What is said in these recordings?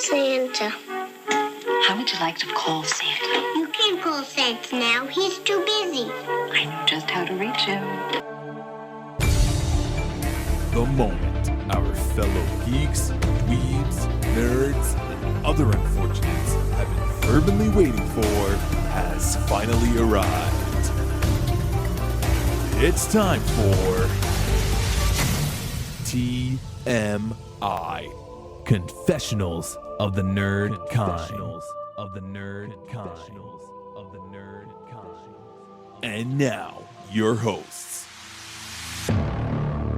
Santa. How would you like to call Santa? You can't call Santa now. He's too busy. I know just how to reach him. The moment our fellow geeks, dweebs, nerds, and other unfortunates have been fervently waiting for has finally arrived. It's time for TMI, Confessionals of the Nerd Kind. And now, your hosts,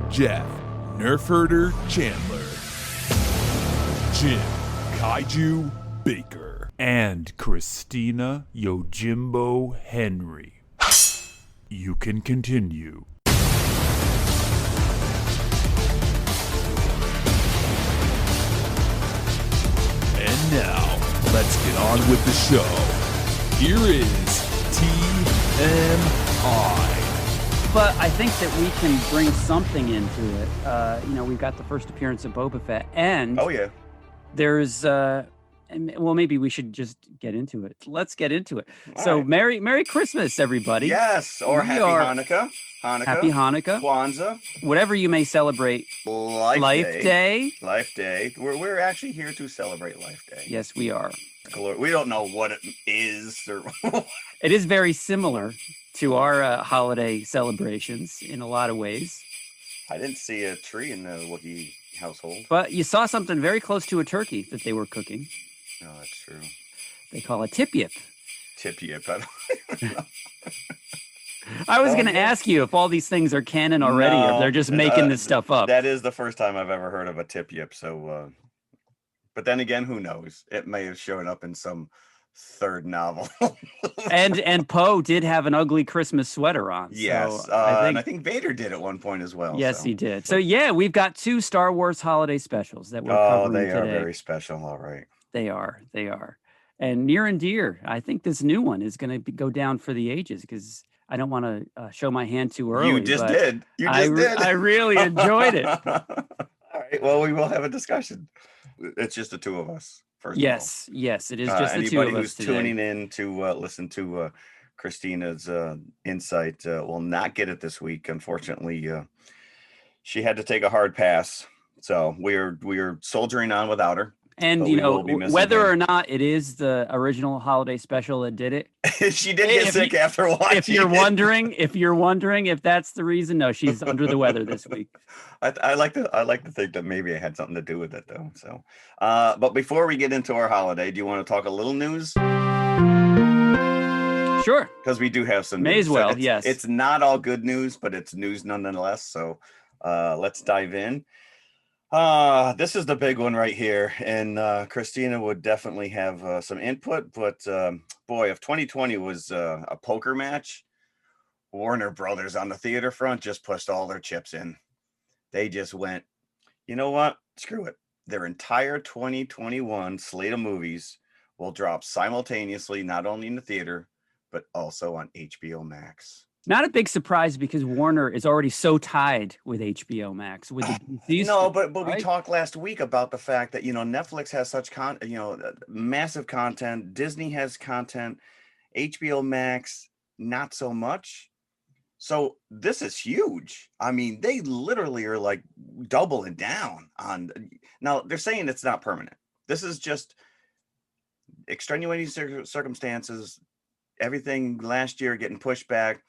Jeff Nerf Herder Chandler, Jim Kaiju Baker, and Christina Yojimbo Henry. You can continue. And now, let's get on with the show. Here is TMI. But I think that we can bring something into it. We've got the first appearance of Boba Fett, and there's maybe we should just get into it. Let's get into it. All right. Merry Christmas, everybody. Yes, or Happy Hanukkah. Happy Hanukkah. Kwanzaa. Whatever you may celebrate. Life Day. Life Day. We're actually here to celebrate Life Day. Yes, we are. We don't know what it is. It is very similar to our holiday celebrations in a lot of ways. I didn't see a tree in the Wookiee household. But you saw something very close to a turkey that they were cooking. No, that's true. They call it tip-yip. Tip-yip. I don't even know. I was going to ask you if all these things are canon already, or if they're just making this stuff up. That is the first time I've ever heard of a tip-yip. So, but then again, who knows? It may have shown up in some third novel. and Poe did have an ugly Christmas sweater on. Yes, so and I think Vader did at one point as well. Yes, he did. So yeah, we've got 2 Star Wars holiday specials that we're covering today. They are very special. All right. They are. And near and dear. I think this new one is going to go down for the ages because I don't want to show my hand too early. You just did. I really enjoyed it. All right. Well, we will have a insight. It's just the two of us. Yes, it is just the two of us. Anybody who's tuning in to listen to Christina's insight will not get it this week. Unfortunately, she had to take a hard pass, so we're soldiering on without her. And whether or not it is the original holiday special that did it, she did get sick after watching. If you're wondering if that's the reason, no, she's under the weather this week. I like to think that maybe I had something to do with it though. So, but before we get into our holiday, do you want to talk a little news? Sure. Because we do have some. May news. as well. So yes. It's not all good news, but it's news nonetheless. So, let's dive in. This is the big one right here, and Christina would definitely have some input, but boy, if 2020 was a poker match, Warner Brothers on the theater front just pushed all their chips in. They just went, you know what? Screw it. Their entire 2021 slate of movies will drop simultaneously, not only in the theater, but also on HBO Max. Not a big surprise because Warner is already so tied with HBO Max. With but right? We talked last week about the fact that Netflix has such massive content. Disney has content. HBO Max not so much. So this is huge. I mean, they literally are like doubling down on. Now they're saying it's not permanent. This is just extenuating circumstances. Everything last year getting pushed back.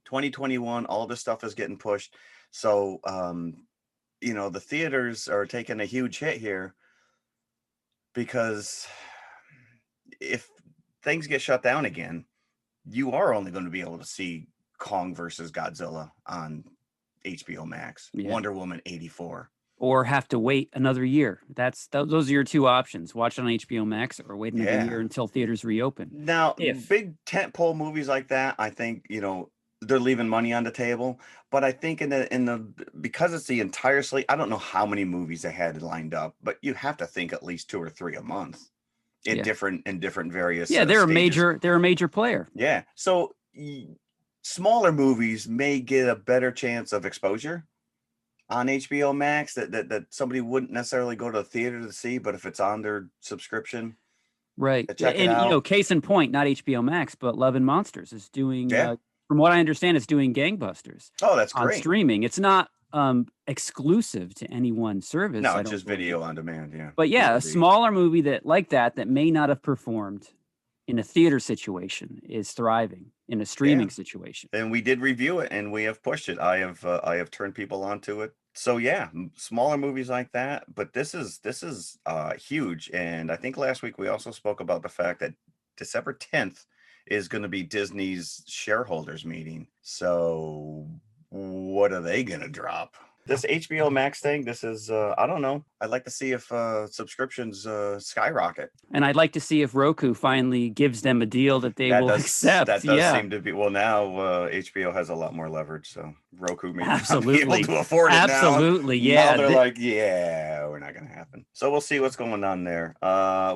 2021, all this stuff is getting pushed. So, the theaters are taking a huge hit here because if things get shut down again, you are only going to be able to see Kong versus Godzilla on HBO Max, Wonder Woman 84. Or have to wait another year. Those are your two options. Watch it on HBO Max or wait another year until theaters reopen. Now, big tentpole movies like that, I think, they're leaving money on the table, but I think because it's the entire slate, I don't know how many movies they had lined up, but you have to think at least 2 or 3 a month in different various. Yeah, they're a major player. Yeah, so smaller movies may get a better chance of exposure, on HBO Max that somebody wouldn't necessarily go to the theater to see, but if it's on their subscription, Right. check it And, out. case in point, not HBO Max, but Love and Monsters is doing, from what I understand, it's doing gangbusters. Oh, that's on great. streaming. It's not exclusive to any one service. No, it's just video on demand. Yeah. But yeah, a smaller movie that may not have performed in a theater situation is thriving in a streaming situation. And we did review it, and we have pushed it. I have turned people onto it. So yeah, smaller movies like that. But this is huge. And I think last week we also spoke about the fact that December 10th is going to be Disney's shareholders meeting. So what are they going to drop? This HBO Max thing, this is, I don't know. I'd like to see if subscriptions skyrocket. And I'd like to see if Roku finally gives them a deal that they will accept. That does seem to be, well, now HBO has a lot more leverage, so Roku may not be able to afford it now. Absolutely, yeah. Now they're like, yeah, we're not going to happen. So we'll see what's going on there.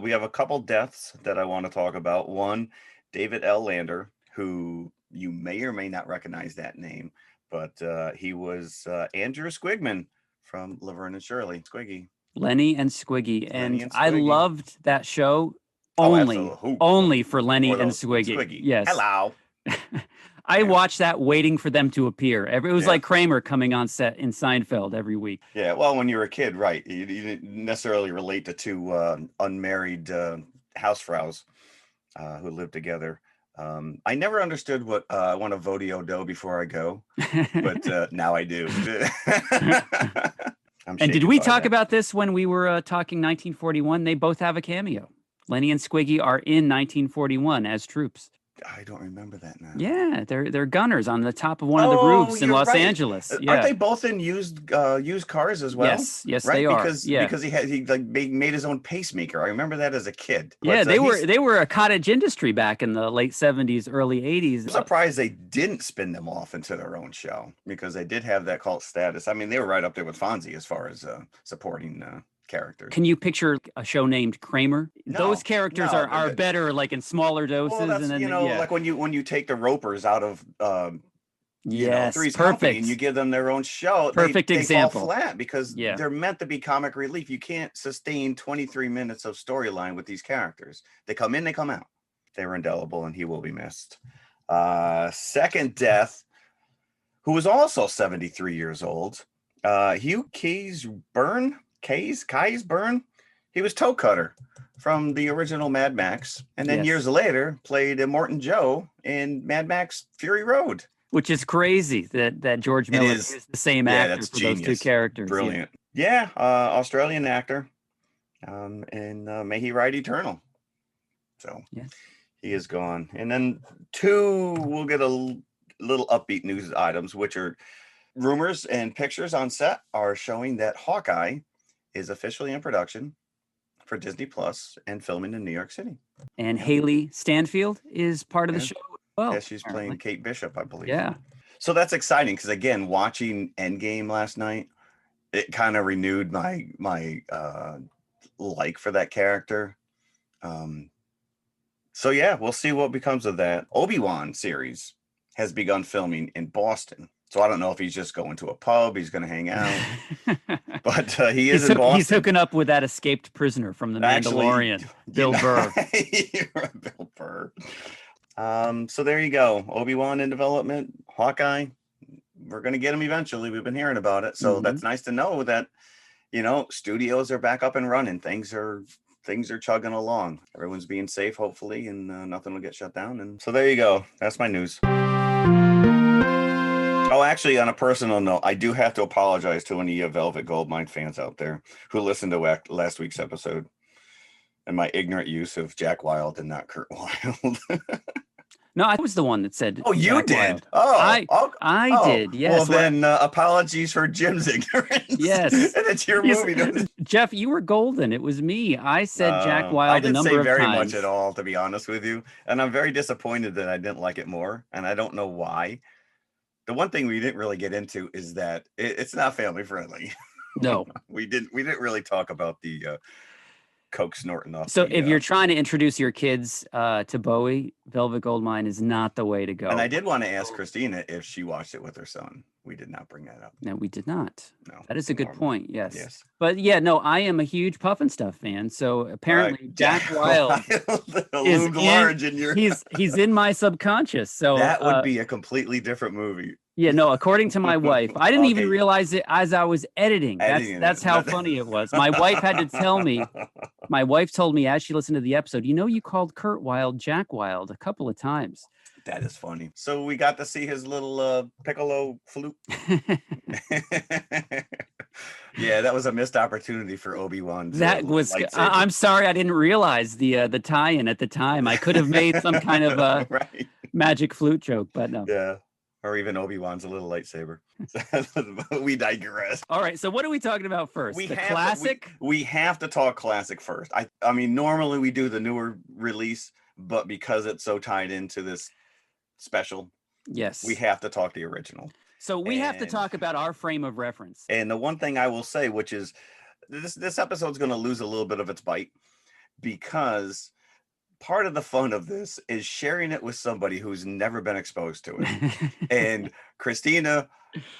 We have a couple deaths that I want to talk about. One, David L. Lander, who you may or may not recognize that name. But he was Andrew Squigman from Laverne and Shirley. Squiggy. Lenny and Squiggy. And I loved that show only for Lenny and Squiggy. Yes. Hello. I watched that waiting for them to appear. It was like Kramer coming on set in Seinfeld every week. Yeah, well, when you were a kid, right, you didn't necessarily relate to two unmarried housefrows who lived together. I never understood what I want to vote dough before I go, but now I do. And did we talk about this when we were talking 1941? They both have a cameo. Lenny and Squiggy are in 1941 as troops. I don't remember that now. Yeah, they're gunners on the top of one of the roofs in Los Angeles. Yeah. Aren't they both in used cars as well? Yes, right? They are. Because he made his own pacemaker. I remember that as a kid. Yeah, but, they were a cottage industry back in the late 70s, early 80s. I'm surprised they didn't spin them off into their own show because they did have that cult status. I mean, they were right up there with Fonzie as far as supporting characters. Can you picture a show named Kramer? Those characters are better, like in smaller doses. Well, that's, and then like when you take the Ropers out of Three's perfect. Company and you give them their own show. Perfect example. They fall flat because they're meant to be comic relief. You can't sustain 23 minutes of storyline with these characters. They come in, they come out. They were indelible, and he will be missed. Second death, who was also 73 years old, Hugh Keays-Byrne. He was Toe Cutter from the original Mad Max, and then years later played Immortan Joe in Mad Max Fury Road. Which is crazy that George Miller is the same actor for those two characters. Brilliant. Yeah, Australian actor, and may he ride eternal. So he is gone. And then we'll get a little upbeat news items, which are rumors and pictures on set are showing that Hawkeye is officially in production for Disney Plus and filming in New York City. And Haley Stanfield is part of the show as well. Yeah, she's playing Kate Bishop, I believe. Yeah. So that's exciting because, again, watching Endgame last night, it kind of renewed my like for that character. So yeah, we'll see what becomes of that. Obi-Wan series has begun filming in Boston. So I don't know if he's just going to a pub, he's going to hang out, but he is in Boston. He's hooking up with that escaped prisoner from The Mandalorian, Bill Burr. Bill Burr. So there you go. Obi-Wan in development, Hawkeye. We're going to get him eventually. We've been hearing about it. So that's nice to know that, studios are back up and running. Things are chugging along. Everyone's being safe, hopefully, and nothing will get shut down. And so there you go. That's my news. Oh, actually, on a personal note, I do have to apologize to any Velvet Goldmine fans out there who listened to last week's episode and my ignorant use of Jack Wilde and not Kurt Wilde. No, I was the one that said. Oh, you Jack did? Wilde. Oh, I did. Yes. Well, then apologies for Jim's ignorance. Yes. And it's your movie. Jeff, you were golden. It was me. I said Jack Wilde a number of times. I didn't say very much at all, to be honest with you. And I'm very disappointed that I didn't like it more. And I don't know why. The one thing we didn't really get into is that it's not family friendly. No. we didn't really talk about the coke snorting off. So if you're trying to introduce your kids to Bowie, Velvet Goldmine is not the way to go. And I did want to ask Christina if she watched it with her son. We did not bring that up. No, we did not. No. That is a good point. Yes. Yes. But yeah, no, I am a huge Puff and Stuff fan. So apparently Jack Wild loomed large in your he's in my subconscious. So that would be a completely different movie. Yeah, no, according to my wife, I didn't even realize it as I was editing. That's how funny it was. My wife had to tell me. My wife told me as she listened to the episode, you called Kurt Wilde Jack Wild a couple of times. That is funny. So we got to see his little piccolo flute. Yeah, that was a missed opportunity for Obi-Wan. That was. I'm sorry, I didn't realize the tie-in at the time. I could have made some kind of right. magic flute joke, but no. Yeah. Or even Obi-Wan's a little lightsaber. We digress. All right. So what are we talking about first? Classic? We have to talk classic first. I mean, normally we do the newer release, but because it's so tied into this special, yes, we have to talk the original. So we have to talk about our frame of reference. And the one thing I will say, which is this episode's going to lose a little bit of its bite, because part of the fun of this is sharing it with somebody who's never been exposed to it. And Christina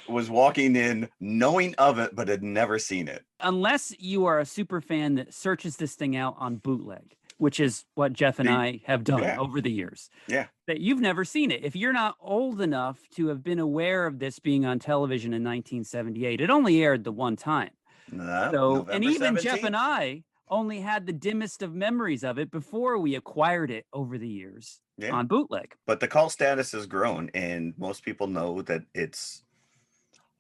was walking in knowing of it, but had never seen it. Unless you are a super fan that searches this thing out on bootleg, which is what Jeff and I have done over the years. Yeah. That you've never seen it. If you're not old enough to have been aware of this being on television in 1978, it only aired the one time. And even 17th. Jeff and I only had the dimmest of memories of it before we acquired it over the years on bootleg. But the cult status has grown, and most people know that it's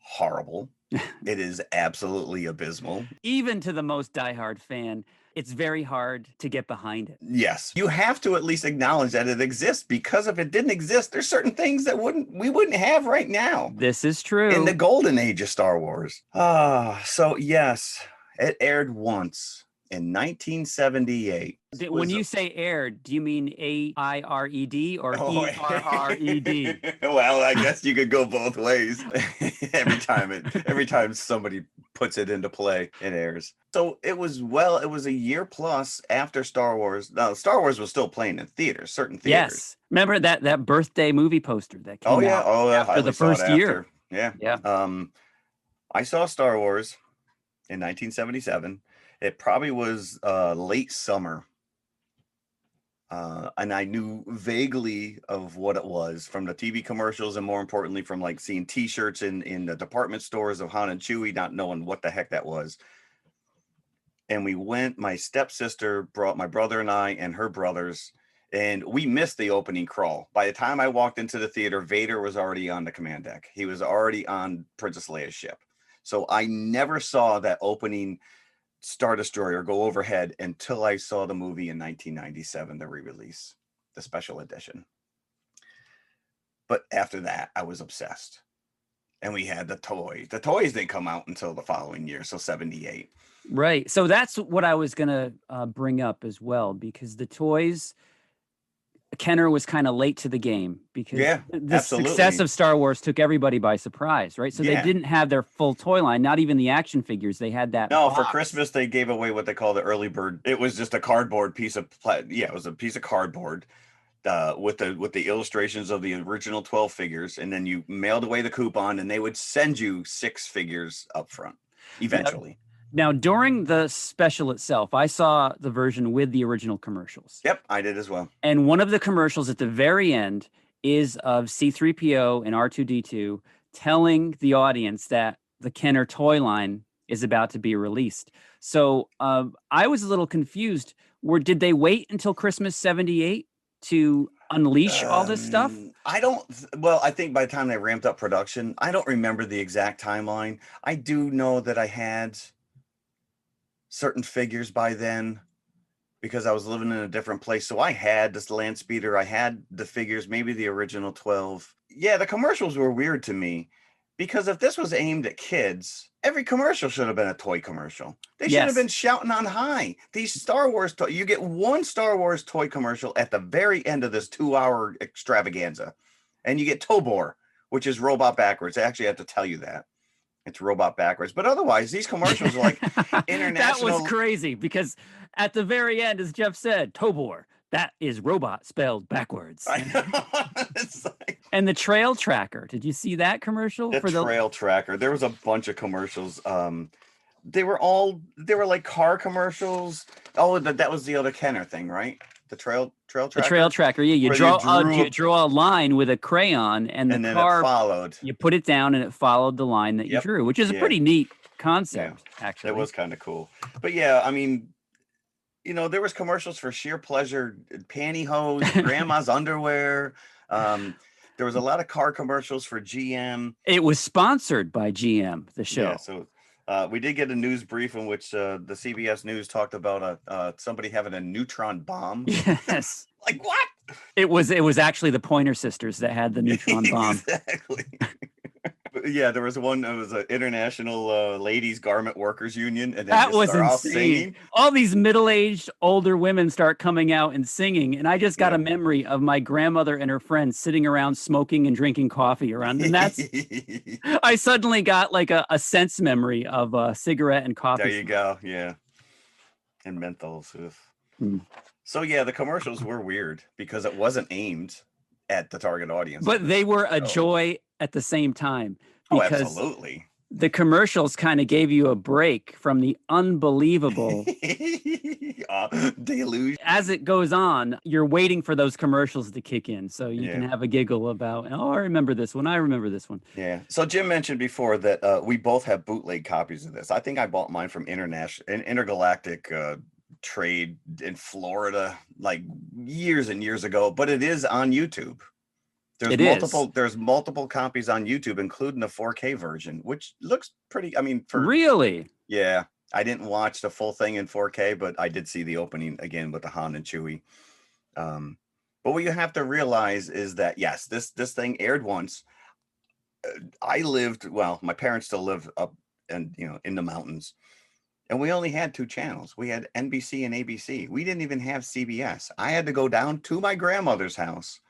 horrible. It is absolutely abysmal. Even to the most diehard fan, it's very hard to get behind it. Yes. You have to at least acknowledge that it exists, because if it didn't exist, there's certain things that we wouldn't have right now. This is true. In the golden age of Star Wars. So yes, it aired once. In 1978. When you say aired, do you mean AIRED or ERRED? Well, I guess you could go both ways. every time somebody puts it into play, it airs. So it was a year plus after Star Wars. Now, Star Wars was still playing in theaters, certain theaters. Yes. Remember that birthday movie poster that came out after the first year? Yeah. Yeah. I saw Star Wars in 1977. It probably was late summer. And I knew vaguely of what it was from the TV commercials, and more importantly, from like seeing T-shirts in the department stores of Han and Chewie, not knowing what the heck that was. And we went, my stepsister brought my brother and I and her brothers, and we missed the opening crawl. By the time I walked into the theater, Vader was already on the command deck. He was already on Princess Leia's ship. So I never saw that opening Star Destroyer go overhead until I saw the movie in 1997, the re-release, the special edition. But after that, I was obsessed. And we had the toys. The toys didn't come out until the following year, so 78. Right. So that's what I was going to bring up as well, because the toys, Kenner was kind of late to the game, because the success of Star Wars took everybody by surprise, right? So they didn't have their full toy line, not even the action figures. They had that. No, for Christmas, they gave away what they call the early bird. It was just a cardboard piece of, it was a piece of cardboard with the illustrations of the original 12 figures. And then you mailed away the coupon, and they would send you 6 figures up front eventually. Now, during the special itself, I saw the version with the original commercials. Yep, I did as well. And one of the commercials at the very end is of C-3PO and R2-D2 telling the audience that the Kenner toy line is about to be released. So I was a little confused. Did they wait until Christmas 78 to unleash all this stuff? I think by the time they ramped up production, I don't remember the exact timeline. I do know that I had certain figures by then, because I was living in a different place. So I had this land speeder. I had the figures, maybe the original 12. Yeah, the commercials were weird to me, because if this was aimed at kids, every commercial should have been a toy commercial. They should have been shouting on high. These Star Wars you get one Star Wars toy commercial at the very end of this 2-hour extravaganza. And you get Tobor, which is robot backwards. I actually have to tell you that. It's robot backwards. But otherwise, these commercials are like international. That was crazy, because at the very end, as Jeff said, Tobor, That is robot spelled backwards. I know. It's like, and the trail tracker. Did you see that commercial? The trail tracker. There was a bunch of commercials. They were like car commercials. Oh, that was the other Kenner thing, right? The trail tracker. The trail tracker. Yeah, you draw a line with a crayon, and then car it followed. You put it down, and it followed the line that you drew, which is a pretty neat concept. Actually, it was kind of cool. But yeah, I mean, you know, there was commercials for sheer pleasure, pantyhose, grandma's underwear. There was a lot of car commercials for GM. It was sponsored by GM, the show. Yeah, so we did get a news brief in which the CBS News talked about somebody having a neutron bomb. Yes. Like what? It was actually the Pointer Sisters that had the neutron bomb. Exactly. Yeah, there was one. It was an international ladies garment workers union, and that was insane. All singing. All these middle-aged older women start coming out and singing, and I just got a memory of my grandmother and her friends sitting around smoking and drinking coffee around, and that's. I suddenly got like a sense memory of cigarette and coffee. There you go. Yeah, and menthols. So yeah, the commercials were weird because it wasn't aimed at the target audience, but they were a joy at the same time. Because absolutely. The commercials kind of gave you a break from the unbelievable deluge. As it goes on, you're waiting for those commercials to kick in, so you can have a giggle about, I remember this one. I remember this one. Yeah. So Jim mentioned before that we both have bootleg copies of this. I think I bought mine from intergalactic trade in Florida, like years and years ago. But it is on YouTube. There's multiple copies on YouTube, including the 4K version, which looks pretty. I mean, really, yeah. I didn't watch the full thing in 4K, but I did see the opening again with the Han and Chewie. But what you have to realize is that yes, this thing aired once. My parents still live up and in the mountains, and we only had 2 channels. We had NBC and ABC. We didn't even have CBS. I had to go down to my grandmother's house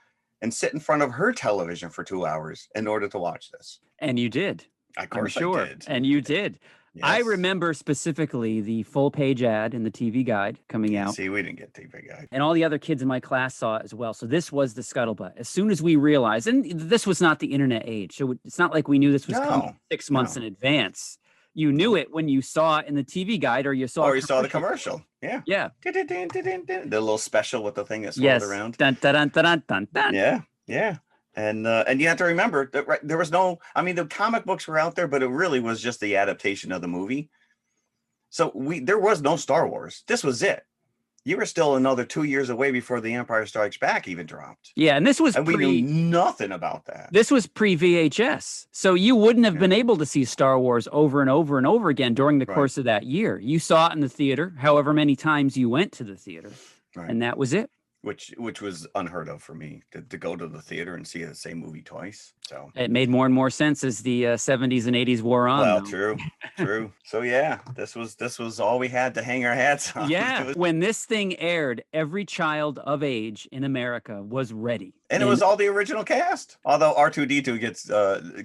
and sit in front of her television for 2 hours in order to watch this. And you did. Of course I did. And you did. Yes. I remember specifically the full page ad in the TV Guide coming out. See, we didn't get TV Guide. And all the other kids in my class saw it as well. So this was the scuttlebutt. As soon as we realized, and this was not the internet age, so it's not like we knew this was coming 6 months in advance. You knew it when you saw it in the TV Guide, or you saw the commercial. Yeah. Yeah. The little special with the thing that swirled around. Dun, dun, dun, dun, dun, dun. Yeah. Yeah. And you have to remember that there was the comic books were out there, but it really was just the adaptation of the movie. So there was no Star Wars. This was it. You were still another 2 years away before The Empire Strikes Back even dropped. Yeah, and we knew nothing about that. This was pre-VHS, so you wouldn't have been able to see Star Wars over and over and over again during the course of that year. You saw it in the theater, however many times you went to the theater, and that was it. Which was unheard of for me to go to the theater and see the same movie twice. So it made more and more sense as the 70s and 80s wore on. Well, true. So yeah, this was all we had to hang our hats on. Yeah, when this thing aired, every child of age in America was ready, and it was all the original cast. Although R2D2 gets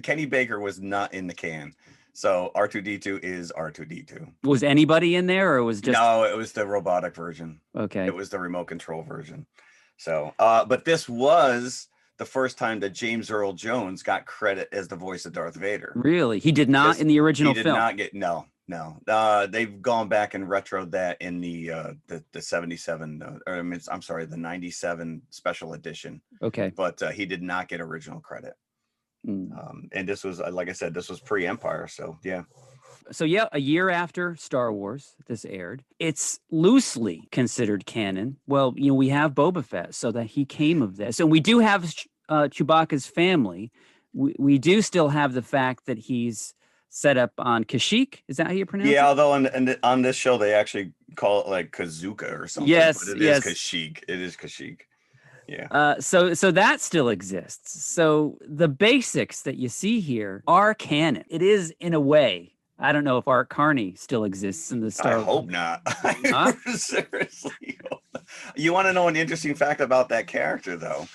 Kenny Baker was not in the can. So R2D2 is R2D2. Was anybody in there, or was just... No, it was the robotic version. Okay. It was the remote control version. So, but this was the first time that James Earl Jones got credit as the voice of Darth Vader. Really? He did not in the original film? He did not get... No. They've gone back and retroed that in the 77, the 97 special edition. Okay. But he did not get original credit. And this was, like I said, this was pre-Empire. So, yeah. So, yeah, a year after Star Wars, this aired. It's loosely considered canon. Well, we have Boba Fett, so that he came of this. And we do have Chewbacca's family. We do still have the fact that he's set up on Kashyyyk. Is that how you pronounce it? Yeah, although on this show, they actually call it like Kazuka or something. Yes, but it is Kashyyyk. It is Kashyyyk. Yeah. So that still exists. So the basics that you see here are canon. It is in a way. I don't know if Art Carney still exists in the Star Wars. I hope not. Huh? Seriously. You want to know an interesting fact about that character, though?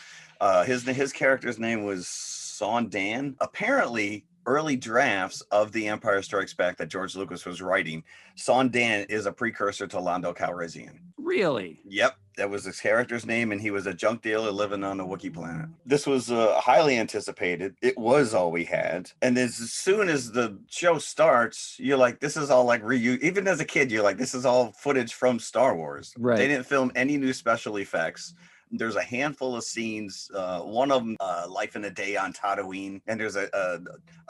His character's name was Sondan. Apparently, early drafts of The Empire Strikes Back that George Lucas was writing, Sondan is a precursor to Lando Calrissian. Really? Yep, that was his character's name, and he was a junk dealer living on a Wookiee planet. This was highly anticipated. It was all we had, and as soon as the show starts, you're like, this is all like reuse. Even as a kid, you're like, this is all footage from Star Wars. Right. They didn't film any new special effects. There's a handful of scenes. One of them, life in a day on Tatooine, and there's a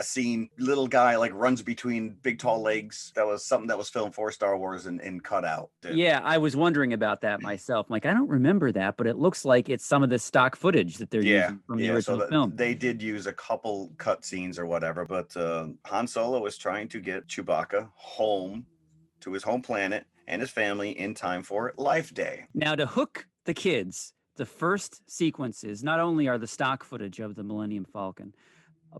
scene, little guy like runs between big tall legs. That was something that was filmed for Star Wars and cut out. Yeah, I was wondering about that myself. Like, I don't remember that, but it looks like it's some of the stock footage that they're using from the original film. They did use a couple cut scenes or whatever, but Han Solo was trying to get Chewbacca home to his home planet and his family in time for Life Day. Now, to hook the kids, the first sequences not only are the stock footage of the Millennium Falcon,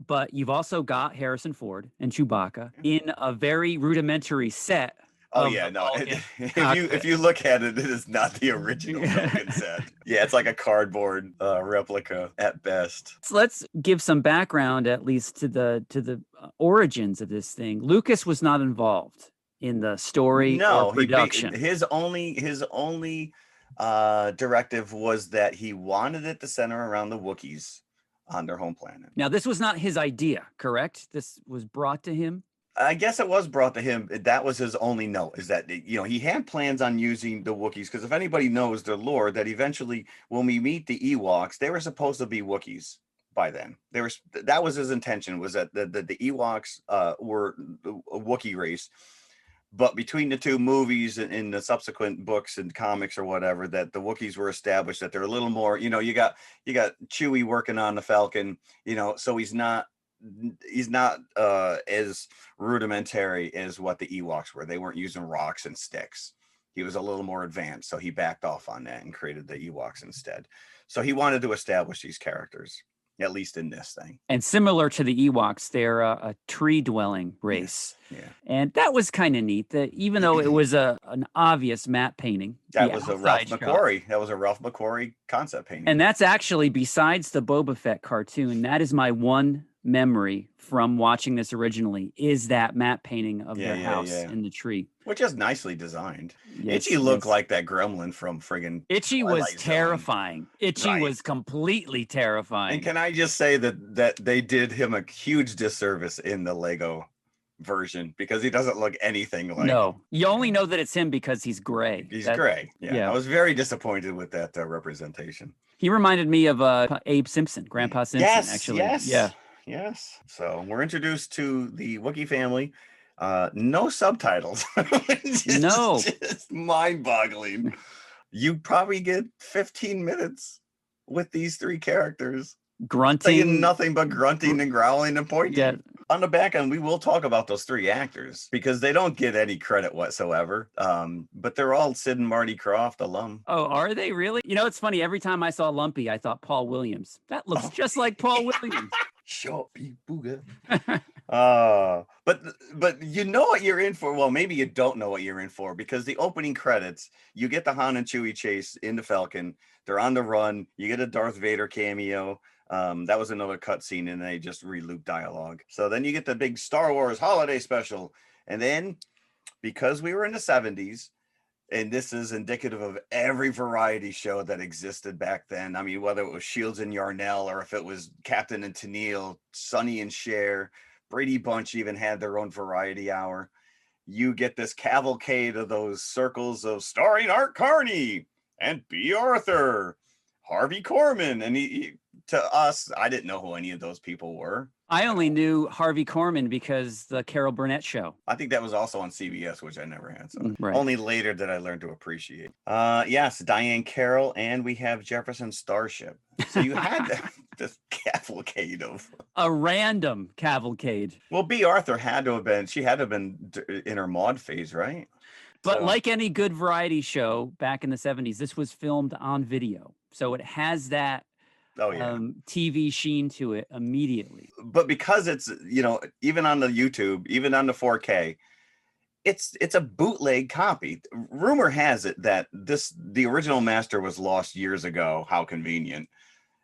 but you've also got Harrison Ford and Chewbacca in a very rudimentary set. Oh yeah, no. If you look at it, it is not the original Falcon set. Yeah, it's like a cardboard replica at best. So let's give some background, at least to the origins of this thing. Lucas was not involved in the story or production. His only directive was that he wanted it to center around the Wookiees on their home planet. Now, this was not his idea, correct? This was brought to him? I guess it was brought to him. That was his only note, is that, he had plans on using the Wookiees, because if anybody knows the lore, that eventually when we meet the Ewoks, they were supposed to be Wookiees by then. That was his intention, was that the Ewoks were a Wookiee race. But between the two movies and in the subsequent books and comics or whatever, that the Wookiees were established, that they're a little more, you got Chewie working on the Falcon, so he's not as rudimentary as what the Ewoks were. They weren't using rocks and sticks. He was a little more advanced, so he backed off on that and created the Ewoks instead. So he wanted to establish these characters, at least in this thing. And similar to the Ewoks, they're a tree-dwelling race. Yeah. And that was kind of neat, that even though it was an obvious matte painting. That was a Ralph McQuarrie. That was a Ralph McQuarrie concept painting. And that's actually, besides the Boba Fett cartoon, that is my one memory from watching this originally, is that matte painting of their house in the tree. Which is nicely designed. Yes, Itchy looked like that gremlin from friggin' Itchy was terrifying. Itchy was completely terrifying. And can I just say that they did him a huge disservice in the Lego version, because he doesn't look anything like. No, you only know that it's him because he's gray. He's gray. Yeah, I was very disappointed with that representation. He reminded me of Abe Simpson, Grandpa Simpson. Actually, Yes. So we're introduced to the Wookiee family. No subtitles. Just mind-boggling. You probably get 15 minutes with these three characters. Grunting. Saying nothing but grunting and growling and pointing. Yeah. On the back end, we will talk about those three actors, because they don't get any credit whatsoever. But they're all Sid and Marty Krofft alum. Oh, are they really? It's funny. Every time I saw Lumpy, I thought Paul Williams. That looks just like Paul Williams. Shoppy booger. But you know what you're in for. Well, maybe you don't know what you're in for, because the opening credits, you get the Han and Chewie chase in the Falcon. They're on the run. You get a Darth Vader cameo. That was another cutscene, and they just reloop dialogue. So then you get the big Star Wars holiday special. And then, because we were in the 70s, and this is indicative of every variety show that existed back then. I mean, whether it was Shields and Yarnell, or if it was Captain and Tennille, Sonny and Cher, Brady Bunch even had their own variety hour. You get this cavalcade of those circles of starring Art Carney and B. Arthur, Harvey Korman. And he to us, I didn't know who any of those people were. I only knew Harvey Korman because the Carol Burnett show. I think that was also on CBS, which I never had. So right. Only later did I learn to appreciate. Yes, Diane Carroll, and we have Jefferson Starship. So you had this cavalcade of a random cavalcade. Well, B. Arthur had to have been in her Maude phase, right? But like any good variety show back in the 70s, this was filmed on video. So it has that TV sheen to it immediately. But because it's, even on the YouTube, even on the 4K, it's a bootleg copy. Rumor has it that the original master was lost years ago. How convenient.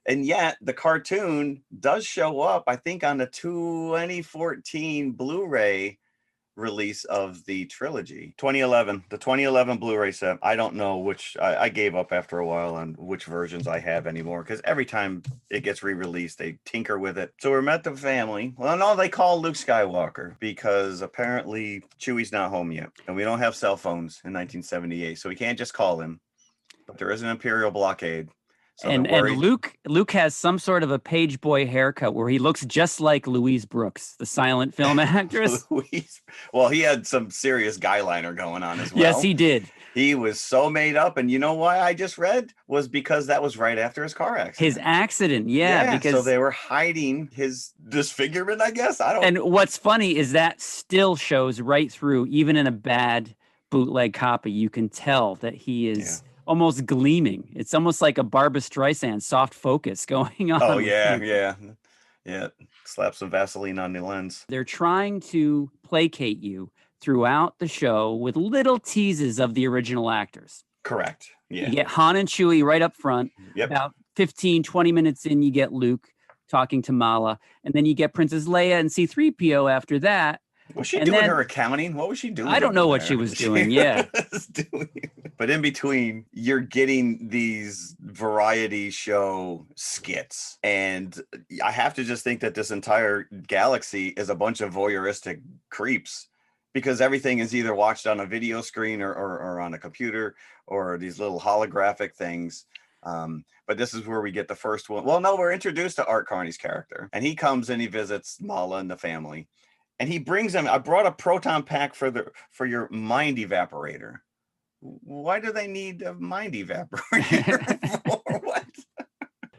And yet the cartoon does show up, I think, on the 2014 Blu-ray release of the trilogy. 2011, the 2011 Blu-ray set. I don't know which, I gave up after a while on which versions I have anymore, because every time it gets re-released, they tinker with it. So we met the family. Well, no, they call Luke Skywalker because apparently Chewie's not home yet, and we don't have cell phones in 1978, so we can't just call him. But there is an Imperial blockade. So and Luke has some sort of a page boy haircut where he looks just like Louise Brooks, the silent film actress. Well, he had some serious guy liner going on as well. Yes, he did. He was so made up, and you know why I just read was because that was right after his car accident. His accident, because so they were hiding his disfigurement, I guess. And what's funny is that still shows right through, even in a bad bootleg copy, you can tell that he is almost gleaming. It's almost like a Barbra Streisand soft focus going on. Oh, yeah. Slap some Vaseline on the lens. They're trying to placate you throughout the show with little teases of the original actors. Correct. Yeah. You get Han and Chewie right up front. Yep. About 15, 20 minutes in, you get Luke talking to Mala. And then you get Princess Leia and C-3PO after that. Was she doing her accounting? What was she doing? I don't know what she was doing. But in between, you're getting these variety show skits. And I have to just think that this entire galaxy is a bunch of voyeuristic creeps, because everything is either watched on a video screen or on a computer or these little holographic things. But this is where we get the first one. Well, no, we're introduced to Art Carney's character, and he comes and he visits Mala and the family. And he brings them. I brought a proton pack for your mind evaporator. Why do they need a mind evaporator for what?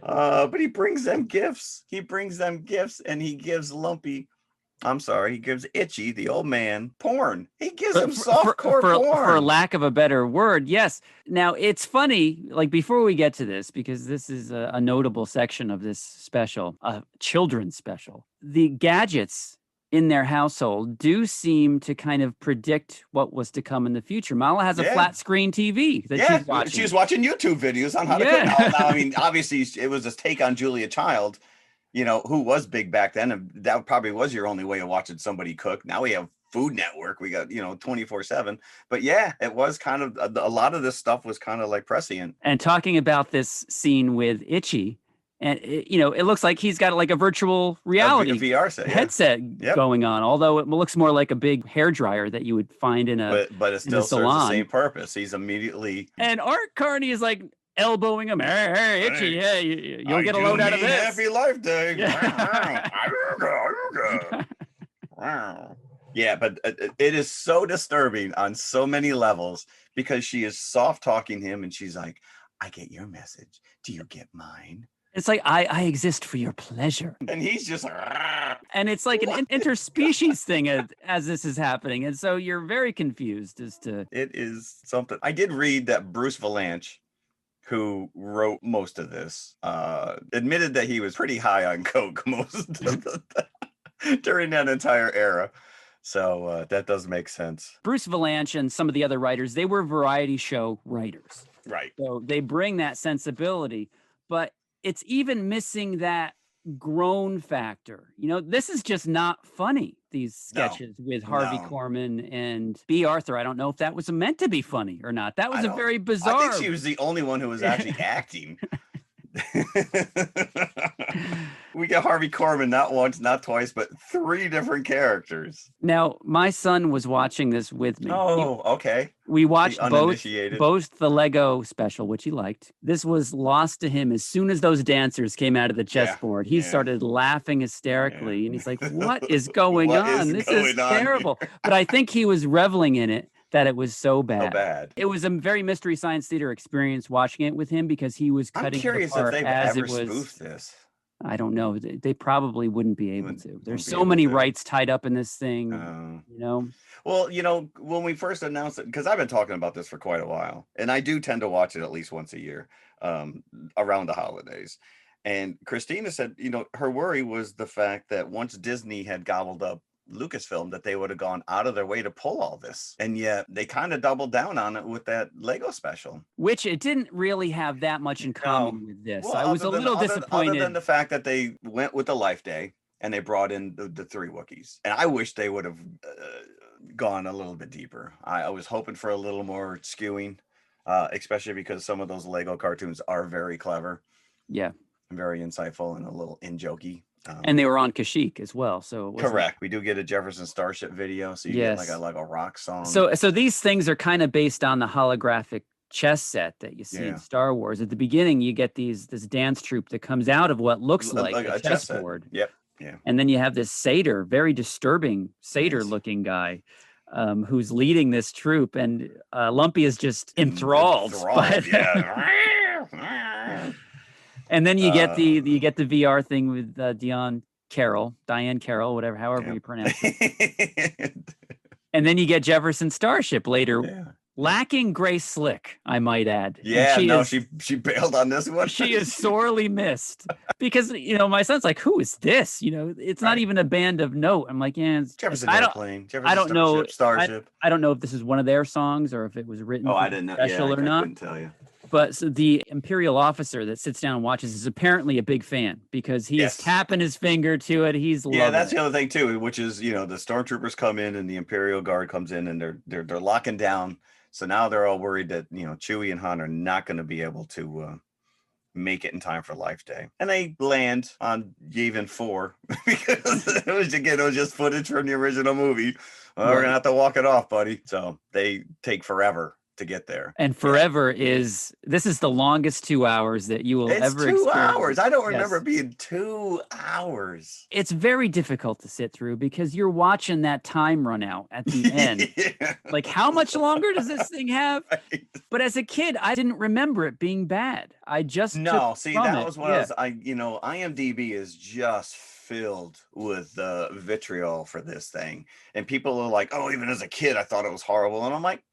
But he brings them gifts. And he gives he gives Itchy, the old man, porn. He gives him softcore porn. For lack of a better word, yes. Now, it's funny, like before we get to this, because this is a notable section of this special, a children's special, the gadgets in their household do seem to kind of predict what was to come in the future. Mala has a flat screen TV that she's watching. She was watching YouTube videos on how to cook. Now, I mean, obviously, it was a take on Julia Child, who was big back then. And that probably was your only way of watching somebody cook. Now we have Food Network. We got, 24/7. But yeah, it was kind of, a lot of this stuff was kind of like prescient. And talking about this scene with Itchy, and it looks like he's got like a virtual reality VR set, headset going on. Although it looks more like a big hair dryer that you would find in a but it still serves the same purpose. He's immediately, and Art Carney is like elbowing him. Hey, Itchy, you'll get a load out of this. Happy Life Day. Yeah, but it is so disturbing on so many levels, because she is soft talking him, and she's like, "I get your message. Do you get mine?" It's like, I exist for your pleasure. And he's just... And it's like an interspecies thing as this is happening. And so you're very confused as to... It is something. I did read that Bruce Valanche, who wrote most of this, admitted that he was pretty high on coke during that entire era. So that does make sense. Bruce Valanche and some of the other writers, they were variety show writers. Right. So they bring that sensibility. But it's even missing that groan factor. This is just not funny, these sketches with Harvey Korman and B. Arthur. I don't know if that was meant to be funny or not. That was a very bizarre... I think she was the only one who was actually acting. We get Harvey Korman not once, not twice, but 3 different characters. Now, my son was watching this with me. Oh, okay. We watched both the Lego special, which he liked. This was lost to him as soon as those dancers came out of the chessboard. He started laughing hysterically, and he's like, "What is going on? This is terrible." But I think he was reveling in it, that it was so bad. It was a very Mystery Science Theater experience watching it with him, because he was cutting it apart as it was. I'm curious if they've ever spoofed this. I don't know. They probably wouldn't be able to. There's so many rights tied up in this thing, Well, when we first announced it, because I've been talking about this for quite a while, and I do tend to watch it at least once a year around the holidays. And Christina said, her worry was the fact that once Disney had gobbled up Lucasfilm, that they would have gone out of their way to pull all this, and yet they kind of doubled down on it with that Lego special, which it didn't really have that much in common with this. Well, I was a little disappointed, other than the fact that they went with the Life Day and they brought in the 3 Wookiees, and I wish they would have gone a little bit deeper. I was hoping for a little more skewing, especially because some of those Lego cartoons are very clever. Yeah. Very insightful and a little in-jokey. And they were on Kashyyyk as well. So correct. We do get a Jefferson Starship video, so you get like a rock song. So these things are kind of based on the holographic chess set that you see in Star Wars. At the beginning, you get this dance troupe that comes out of what looks like a chessboard. Yep. Yeah. And then you have this satyr, very disturbing satyr-looking guy, who's leading this troupe, and Lumpy is just enthralled. Yeah. And then you get the VR thing with Diane Carroll, however you pronounce it. And then you get Jefferson Starship later, lacking Grace Slick, I might add. Yeah, she bailed on this one. She is sorely missed because my son's like, who is this? It's not even a band of note. I'm like, it's Jefferson Airplane. I don't know. Starship. I don't know if this is one of their songs or if it was written. I didn't know. Special or not. I couldn't tell you. But so the Imperial officer that sits down and watches is apparently a big fan because he is tapping his finger to it. He's loving that's it. the other thing too, which is the stormtroopers come in and the Imperial Guard comes in and they're locking down. So now they're all worried that Chewie and Han are not going to be able to make it in time for Life Day, and they land on Yavin 4 because it was just footage from the original movie. Well, we're gonna have to walk it off, buddy. So they take forever to get there. And forever this is the longest 2 hours that you will ever experience. 2 hours. I don't remember it being 2 hours. It's very difficult to sit through because you're watching that time run out at the end. Like, how much longer does this thing have? Right. But as a kid, I didn't remember it being bad. I just IMDb is just filled with vitriol for this thing. And people are like, oh, even as a kid, I thought it was horrible. And I'm like,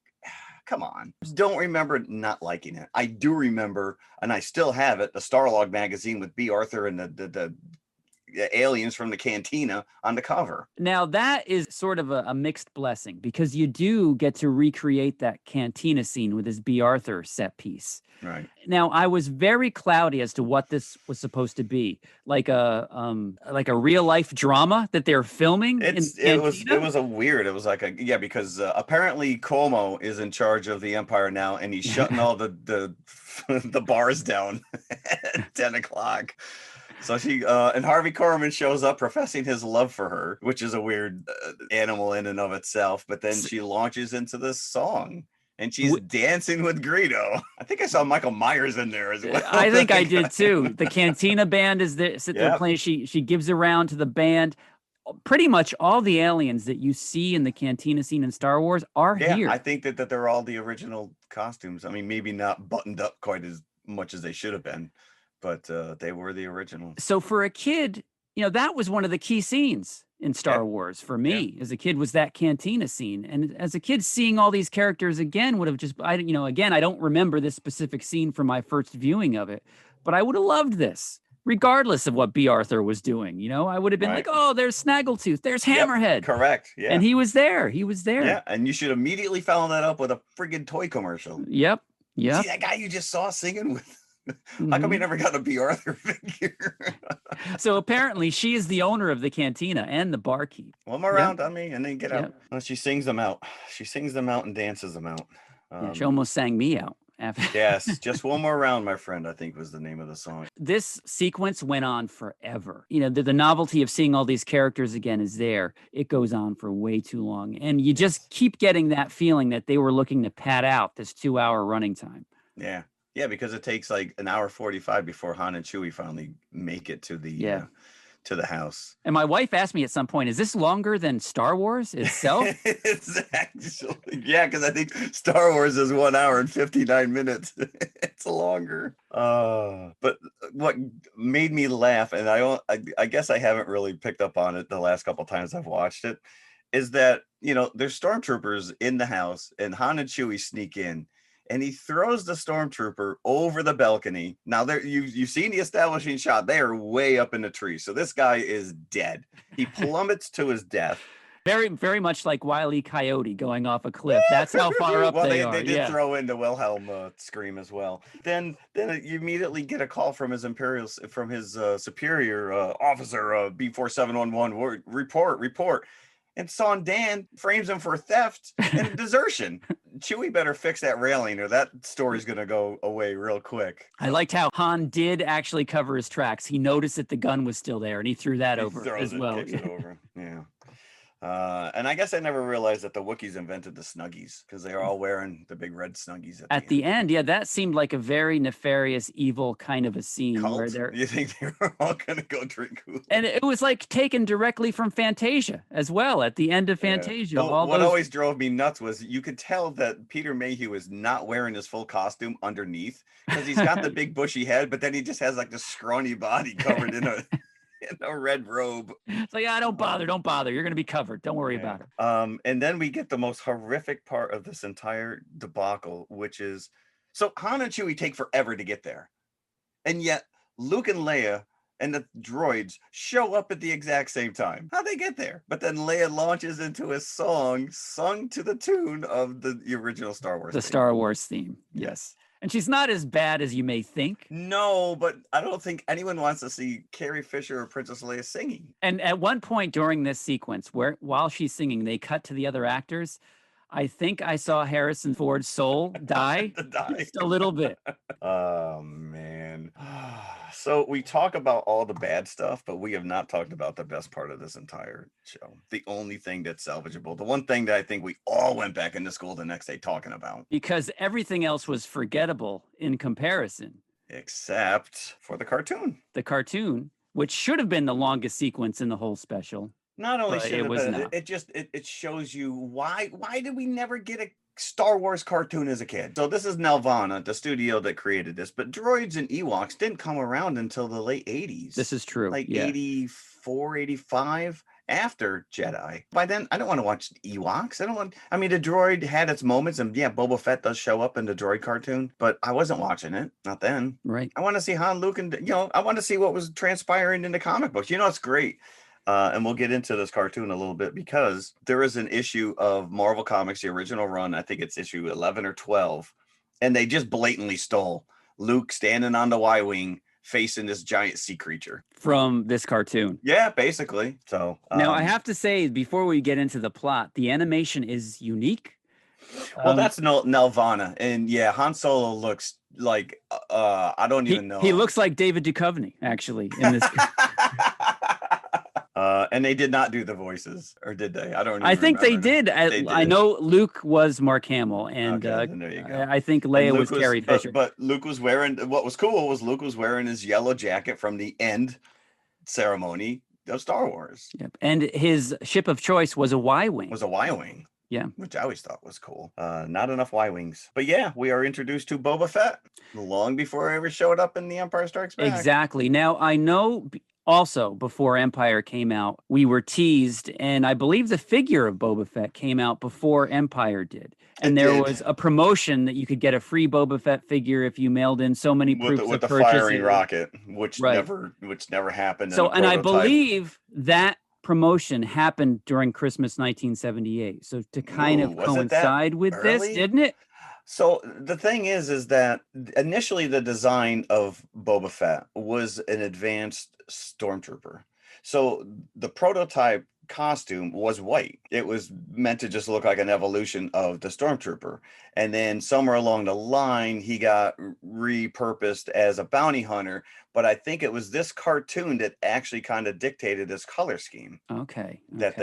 come on. Don't remember not liking it. I do remember, and I still have it, the Starlog magazine with B. Arthur and the aliens from the cantina on the cover. Now, that is sort of a mixed blessing because you do get to recreate that cantina scene with this B. Arthur set piece. Right. Now, I was very cloudy as to what this was supposed to be, like a real life drama that they're filming. It was a weird. It was like because apparently Cuomo is in charge of the Empire now, and he's shutting all the bars down at 10 o'clock. So she and Harvey Korman shows up professing his love for her, which is a weird animal in and of itself. But then she launches into this song. And she's dancing with Greedo. I think I saw Michael Myers in there as well. I think I did too. The Cantina band is there, there playing. She gives around to the band. Pretty much all the aliens that you see in the Cantina scene in Star Wars are here. I think that they're all the original costumes. I mean, maybe not buttoned up quite as much as they should have been, but they were the original. So for a kid, that was one of the key scenes in Star Wars for me as a kid, was that Cantina scene. And as a kid, seeing all these characters again would have just, I don't remember this specific scene from my first viewing of it, but I would have loved this regardless of what B. Arthur was doing. I would have been like, oh, there's Snaggletooth, there's Hammerhead. Correct. Yeah. And he was there. Yeah. And you should immediately follow that up with a friggin' toy commercial. Yep. See that guy you just saw singing with? How come he never got a B. Arthur figure? So apparently she is the owner of the cantina and the barkeep. One more round on me and then get out. Well, she sings them out. She sings them out and dances them out. She almost sang me out. Yes, just one more round, my friend, I think was the name of the song. This sequence went on forever. The novelty of seeing all these characters again is there. It goes on for way too long. And you just keep getting that feeling that they were looking to pad out this 2 hour running time. Yeah. Yeah, because it takes like an hour 45 before Han and Chewie finally make it to the house. And my wife asked me at some point, is this longer than Star Wars itself? It's actually, because I think Star Wars is 1 hour and 59 minutes. It's longer. But what made me laugh, and I guess I haven't really picked up on it the last couple times I've watched it, is that, there's stormtroopers in the house and Han and Chewie sneak in. And he throws the stormtrooper over the balcony. Now, you've seen the establishing shot. They are way up in the tree. So this guy is dead. He plummets to his death. Very, very much like Wile E. Coyote going off a cliff. That's how far up they are. They did throw in the Wilhelm scream as well. Then you immediately get a call from his superior officer, B4711, report. and Son Dan frames him for theft and desertion. Chewie better fix that railing or that story's going to go away real quick. I liked how Han did actually cover his tracks. He noticed that the gun was still there and he threw that over as well. Kicks it over. Yeah. And I guess I never realized that the Wookiees invented the Snuggies because they are all wearing the big red Snuggies at the end. Yeah, that seemed like a very nefarious, evil kind of a scene. Cult? Where they're... You think they were all going to go drink Kool-Aid? And it was like taken directly from Fantasia as well at the end of Fantasia. Yeah. Well, what always drove me nuts was you could tell that Peter Mayhew is not wearing his full costume underneath because he's got the big bushy head, but then he just has like this scrawny body covered in a... in a red robe. It's like, don't bother. You're going to be covered. Don't worry about it. And then we get the most horrific part of this entire debacle, which is, so Han and Chewie take forever to get there. And yet Luke and Leia and the droids show up at the exact same time. How'd they get there? But then Leia launches into a song sung to the tune of the original Star Wars theme. Star Wars theme. Yes. And she's not as bad as you may think. No, but I don't think anyone wants to see Carrie Fisher or Princess Leia singing. And at one point during this sequence, while she's singing, they cut to the other actors. I think I saw Harrison Ford's soul die just a little bit. Oh, man. So we talk about all the bad stuff, but we have not talked about the best part of this entire show. The only thing that's salvageable. The one thing that I think we all went back into school the next day talking about. Because everything else was forgettable in comparison. Except for the cartoon. The cartoon, which should have been the longest sequence in the whole special. Not only should it have been, it shows you why did we never get a Star Wars cartoon as a kid? So this is Nelvana, the studio that created this, but droids and Ewoks didn't come around until the late 80s. This is true. Like 84, 85 after Jedi. By then, I don't want to watch Ewoks. I mean, the droid had its moments, and yeah, Boba Fett does show up in the droid cartoon, but I wasn't watching it. Not then. Right. I want to see Han, Luke, and I want to see what was transpiring in the comic books. It's great. And we'll get into this cartoon a little bit because there is an issue of Marvel Comics, the original run. I think it's issue 11 or 12. And they just blatantly stole Luke standing on the Y-Wing facing this giant sea creature. From this cartoon. Yeah, basically. So now I have to say, before we get into the plot, the animation is unique. Well, that's Nelvana. And yeah, Han Solo looks like, I don't even know. He looks like David Duchovny, actually, in this. And they did not do the voices, or did they? I don't know. I think they did. I know Luke was Mark Hamill, and there you go. I think Leia was Carrie Fisher. But Luke was wearing, what was cool was Luke was wearing his yellow jacket from the end ceremony of Star Wars. Yep. And his ship of choice was a Y-Wing. Yeah. Which I always thought was cool. Not enough Y-Wings. But yeah, we are introduced to Boba Fett long before he ever showed up in The Empire Strikes Back. Exactly. Now, I know also before Empire came out, we were teased, and I believe the figure of Boba Fett came out before Empire did. And there was a promotion that you could get a free Boba Fett figure if you mailed in so many proofs with the purchase. firing rocket, which never happened. So, and I believe that promotion happened during Christmas 1978. So to kind of coincide with this, didn't it? So the thing is that initially the design of Boba Fett was an advanced stormtrooper. So the prototype costume was white. It was meant to just look like an evolution of the stormtrooper. And then somewhere along the line, he got repurposed as a bounty hunter. But I think it was this cartoon that actually kind of dictated this color scheme. Okay. That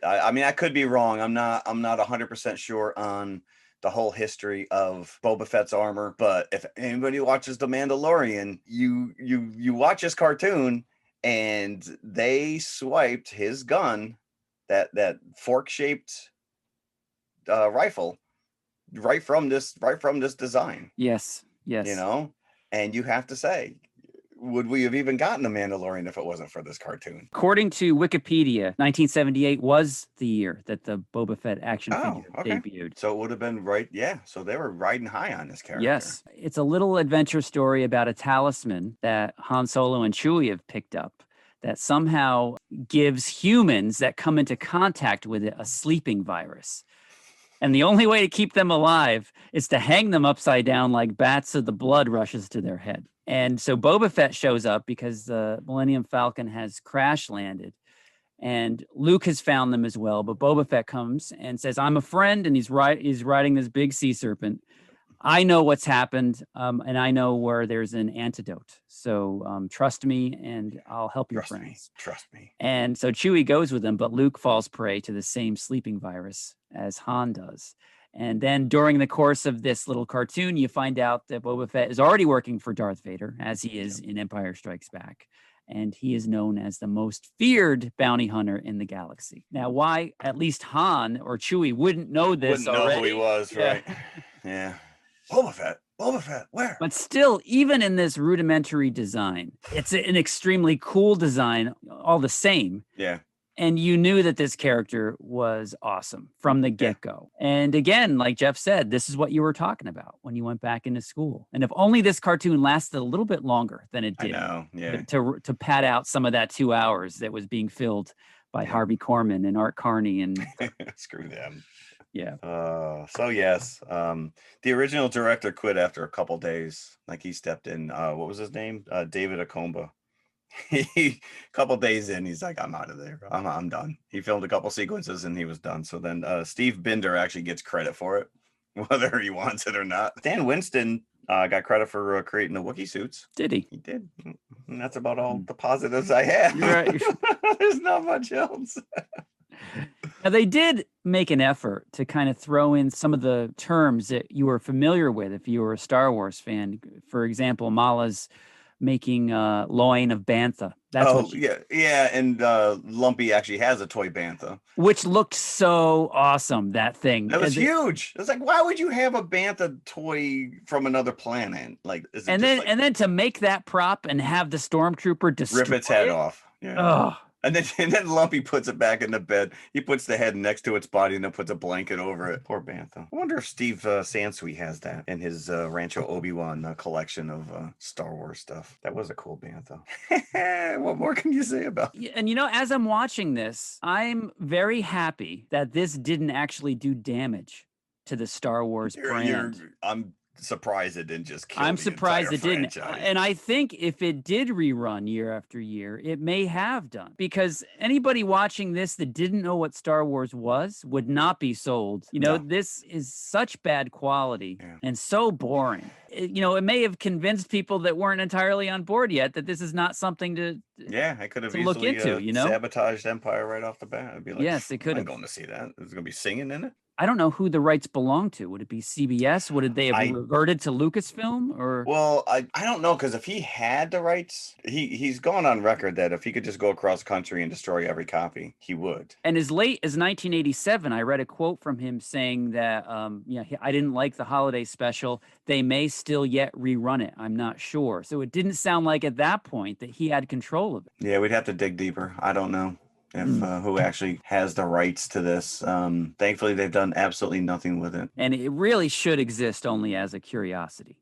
I mean, I could be wrong. I'm not 100% sure on the whole history of Boba Fett's armor, but if anybody watches The Mandalorian, you watch this cartoon and they swiped his gun, that fork-shaped rifle, right from this design. Yes. And you have to say, would we have even gotten The Mandalorian if it wasn't for this cartoon? According to Wikipedia, 1978 was the year that the Boba Fett action figure debuted. So it would have been right. Yeah. So they were riding high on this character. Yes. It's a little adventure story about a talisman that Han Solo and Chewie have picked up that somehow gives humans that come into contact with it a sleeping virus. And the only way to keep them alive is to hang them upside down like bats so the blood rushes to their head. And so Boba Fett shows up because the Millennium Falcon has crash landed. And Luke has found them as well. But Boba Fett comes and says, I'm a friend. And he's riding this big sea serpent. I know what's happened, and I know where there's an antidote. So trust me, and I'll help your friends. Trust me. And so Chewie goes with him, but Luke falls prey to the same sleeping virus as Han does. And then during the course of this little cartoon, you find out that Boba Fett is already working for Darth Vader, as he is in Empire Strikes Back. And he is known as the most feared bounty hunter in the galaxy. Now, why at least Han or Chewie wouldn't know this Wouldn't already? know who he was, right? Yeah. Boba Fett, where? But still, even in this rudimentary design, it's an extremely cool design all the same. Yeah. And you knew that this character was awesome from the get-go. And again, like Jeff said, this is what you were talking about when you went back into school. And if only this cartoon lasted a little bit longer than it did. I know, yeah. To pad out some of that 2 hours that was being filled by Harvey Korman and Art Carney and screw them. Yeah. So yes, the original director quit after a couple days. Like he stepped in. What was his name? David Akomba. A couple days in, he's like, I'm out of there. I'm done. He filmed a couple sequences and he was done. So then Steve Binder actually gets credit for it, whether he wants it or not. Dan Winston got credit for creating the Wookiee suits. Did he? He did. And that's about all the positives I have. Right. There's not much else. Now, they did make an effort to kind of throw in some of the terms that you were familiar with if you were a Star Wars fan. For example, Mala's making loin of bantha. That's yeah. And Lumpy actually has a toy bantha, which looked so awesome. That thing that was huge. It's like, why would you have a bantha toy from another planet? Like, and then to make that prop and have the stormtrooper rip its head off. Yeah. Oh. And then Lumpy puts it back in the bed. He puts the head next to its body and then puts a blanket over it. Poor Bantha. I wonder if Steve Sansweet has that in his Rancho Obi-Wan collection of Star Wars stuff. That was a cool Bantha. What more can you say about it? And as I'm watching this, I'm very happy that this didn't actually do damage to the Star Wars brand. I'm surprised it didn't just kill I'm the surprised it entire didn't. franchise. And I think if it did rerun year after year, it may have done. Because anybody watching this that didn't know what Star Wars was would not be sold. This is such bad quality and so boring. It may have convinced people that weren't entirely on board yet that this is not something to I could have look easily into, sabotaged Empire right off the bat. I'd be like, yes, it could have. I'm going to see that. There's going to be singing in it. I don't know who the rights belong to. Would it be CBS? Would they have reverted to Lucasfilm? Or well, I don't know, because if he had the rights, he's gone on record that if he could just go across country and destroy every copy, he would. And as late as 1987, I read a quote from him saying that, I didn't like the holiday special. They may still yet rerun it. I'm not sure. So it didn't sound like at that point that he had control of it. Yeah, we'd have to dig deeper. I don't know who actually has the rights to this. Thankfully, they've done absolutely nothing with it. And it really should exist only as a curiosity.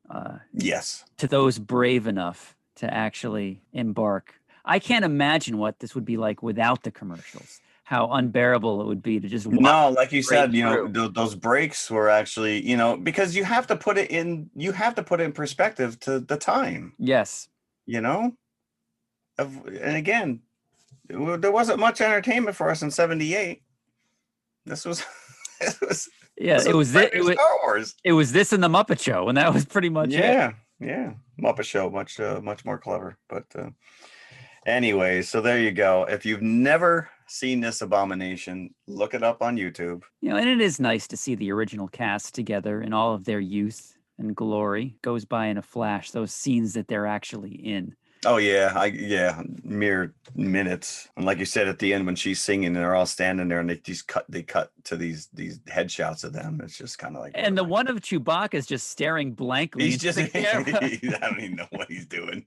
Yes. To those brave enough to actually embark. I can't imagine what this would be like without the commercials. How unbearable it would be to just like you said, those breaks were actually, because you have to put it in perspective to the time. Yes. And again, there wasn't much entertainment for us in '78. This was Star Wars. It was this and the Muppet Show, and that was pretty much it. Yeah. Muppet Show, much more clever. But anyway, so there you go. If you've never seen this abomination, look it up on YouTube. And it is nice to see the original cast together in all of their youth and glory. Goes by in a flash, those scenes that they're actually in. Oh yeah, mere minutes. And like you said, at the end when she's singing, they're all standing there, and they cut to these headshots of them. It's just kind of like. And the one of Chewbacca is just staring blankly. He's just. I don't even know what he's doing.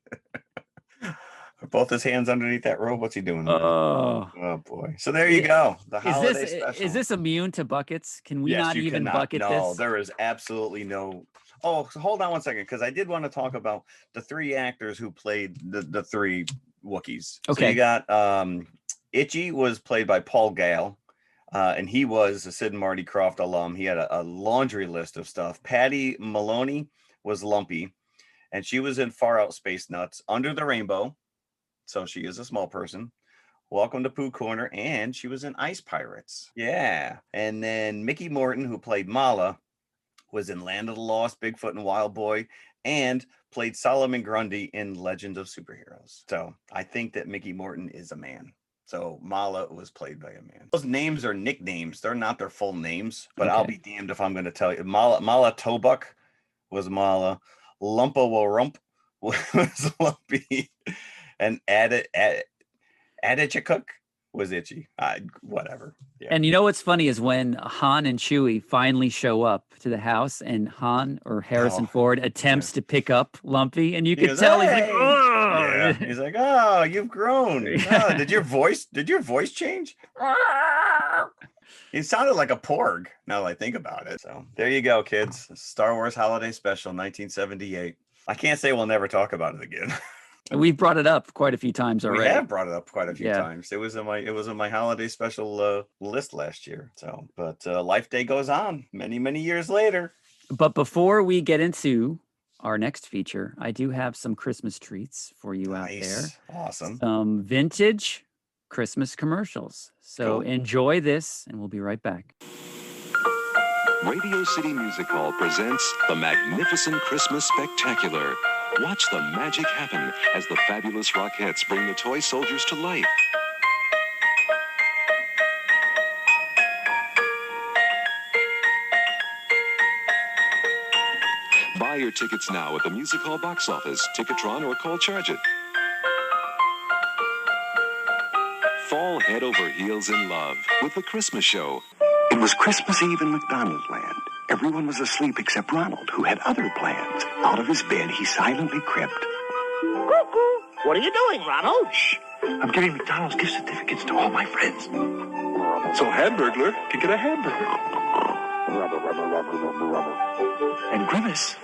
Are both his hands underneath that robe? What's he doing? Oh boy! So there you go. The holiday special. Is this immune to buckets? Can we not even bucket this? No, there is absolutely no. Oh, so hold on one second, because I did want to talk about the three actors who played the three Wookiees. Okay. So you got Itchy was played by Paul Gale, and he was a Sid and Marty Krofft alum. He had a laundry list of stuff. Patty Maloney was Lumpy, and she was in Far Out Space Nuts, Under the Rainbow. So she is a small person. Welcome to Pooh Corner, and she was in Ice Pirates. Yeah. And then Mickey Morton, who played Mala, was in Land of the Lost, Bigfoot and Wild Boy, and played Solomon Grundy in Legend of Superheroes. So I think that Mickey Morton is a man. So Mala was played by a man. Those names are nicknames. They're not their full names, but I'll be damned if I'm going to tell you. Mala Tobuck was Mala. Lumpa Warump was Lumpy. And Adichakuk was Itchy. Whatever. Yeah. And you know what's funny is when Han and Chewie finally show up to the house, and Han or Harrison Ford attempts to pick up Lumpy, and you can tell he's like, oh, yeah. He's like, oh, you've grown. Oh, did your voice change? He sounded like a porg. Now that I think about it. So there you go, kids. Star Wars Holiday Special, 1978. I can't say we'll never talk about it again. We've brought it up quite a few times already. We have brought it up quite a few times. It was in my holiday special list last year. So, but Life Day goes on many years later. But before we get into our next feature, I do have some Christmas treats for you out there. Awesome. Some vintage Christmas commercials. So enjoy this, and we'll be right back. Radio City Music Hall presents the Magnificent Christmas Spectacular. Watch the magic happen as the fabulous Rockettes bring the toy soldiers to life. Buy your tickets now at the Music Hall box office, Ticketron, or call Charge It. Fall head over heels in love with the Christmas show. It was Christmas Eve in McDonald's land. Everyone was asleep except Ronald, who had other plans. Out of his bed, he silently crept. Cuckoo! What are you doing, Ronald? Shh! I'm giving McDonald's gift certificates to all my friends. So Hamburglar can get a hamburger. And Grimace.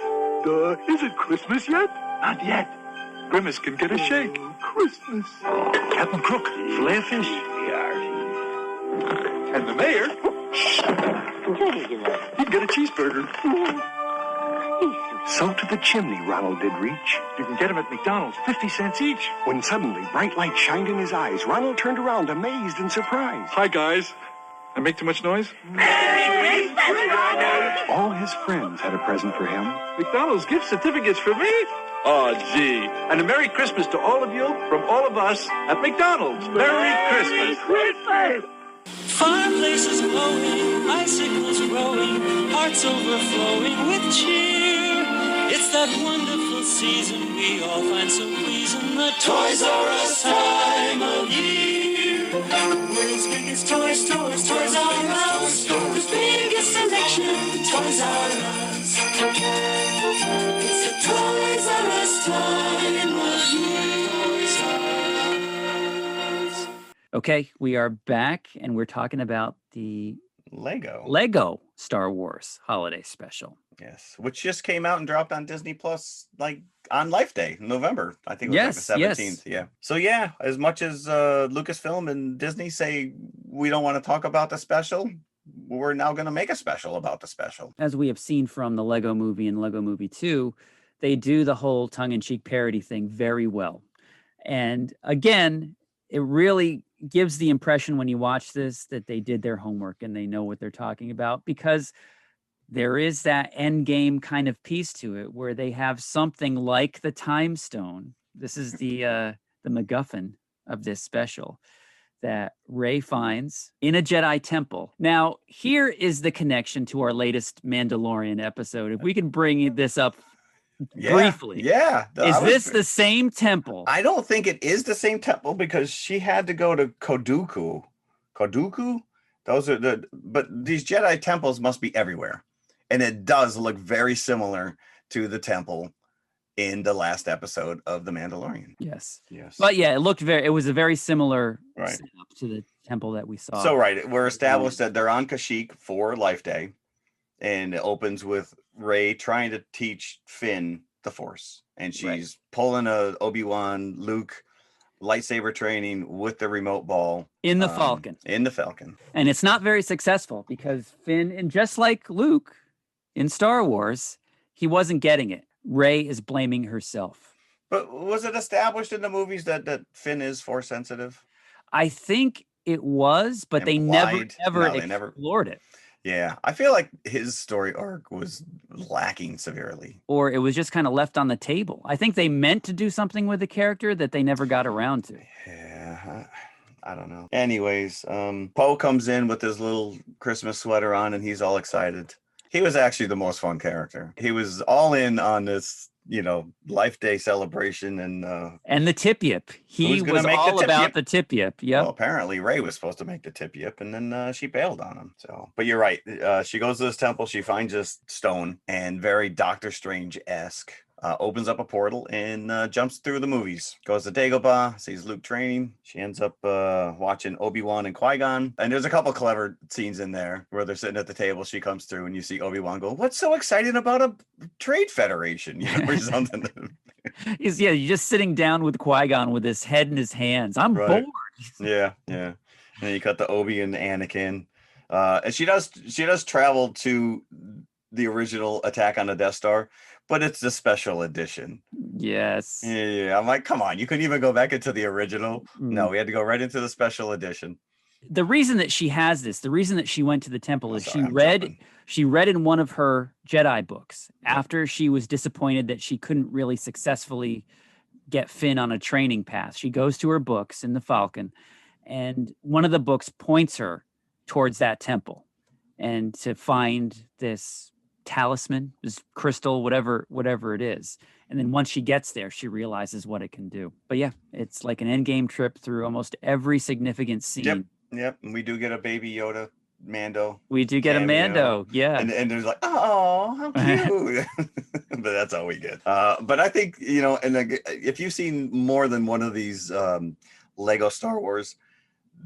Is it Christmas yet? Not yet. Grimace can get a shake. Christmas. Captain Crook, fillet of fish. And the mayor, he'd get a cheeseburger. So to the chimney Ronald did reach. You can get them at McDonald's, 50 cents each. When suddenly bright light shined in his eyes, Ronald turned around amazed and surprised. Hi, guys. I make too much noise? All his friends had a present for him. McDonald's gift certificates for me? Oh, gee. And a Merry Christmas to all of you from all of us at McDonald's. Merry Christmas. Fireplaces glowing, icicles growing, hearts overflowing with cheer. It's that wonderful season we all find so pleasing, the Toys R Us time of year. The world's biggest toy stores, Toys R Us. The biggest selection, Toys R Us. It's the Toys R Us time of year. Toys R Us. Okay, we are back, and we're talking about the Lego Star Wars Holiday Special. Yes, which just came out and dropped on Disney Plus like on Life Day, November. I think it was like the 17th. Yeah. So yeah, as much as Lucasfilm and Disney say we don't want to talk about the special, we're now going to make a special about the special. As we have seen from the Lego Movie and Lego Movie 2, they do the whole tongue-in-cheek parody thing very well. And again, it really gives the impression when you watch this that they did their homework and they know what they're talking about, because there is that end game kind of piece to it where they have something like the Time Stone. This is the MacGuffin of this special that Rey finds in a Jedi temple. Now, here is the connection to our latest Mandalorian episode. If we can bring this up briefly. Yeah. Is this the same temple? I don't think it is the same temple because she had to go to Koduku. Those are but these Jedi temples must be everywhere. And it does look very similar to the temple in the last episode of The Mandalorian. Yes. But yeah, it was a very similar setup to the temple that we saw. So we're established that they're on Kashyyyk for Life Day. And it opens with Rey trying to teach Finn the Force. And she's pulling a Obi-Wan, Luke lightsaber training with the remote ball. In the Falcon. And it's not very successful because Finn, and just like Luke in Star Wars, he wasn't getting it. Rey is blaming herself. But was it established in the movies that Finn is Force sensitive? I think it was, but they never explored it. Yeah, I feel like his story arc was lacking severely. Or it was just kind of left on the table. I think they meant to do something with the character that they never got around to. Yeah, I don't know. Anyways, Poe comes in with his little Christmas sweater on, and he's all excited. He was actually the most fun character. He was all in on this, Life Day celebration, and the tip-yip. He was all about the tip-yip. Yep. Well, apparently Rey was supposed to make the tip-yip, and then she bailed on him. So, but you're right. She goes to this temple. She finds this stone, and very Doctor Strange-esque. Opens up a portal and jumps through the movies. Goes to Dagobah, sees Luke training. She ends up watching Obi-Wan and Qui-Gon. And there's a couple clever scenes in there where they're sitting at the table. She comes through and you see Obi-Wan go, "What's so exciting about a trade federation?" Or something. You're just sitting down with Qui-Gon with his head in his hands. I'm bored. Yeah. And then you cut the Obi and Anakin. And she does travel to the original attack on the Death Star, but it's the special edition. Yes. Yeah. I'm like, come on, you couldn't even go back into the original. No, we had to go right into the special edition. The reason that she has this, the reason that she went to the temple is she read in one of her Jedi books after she was disappointed that she couldn't really successfully get Finn on a training path. She goes to her books in the Falcon, and one of the books points her towards that temple and to find this talisman, this crystal, whatever it is. And then once she gets there, she realizes what it can do. But yeah, it's like an endgame trip through almost every significant scene. Yep. And we do get a baby Yoda Mando. We do get a Mando, yeah. And there's like, oh, how cute. But that's all we get. But I think, and if you've seen more than one of these Lego Star Wars,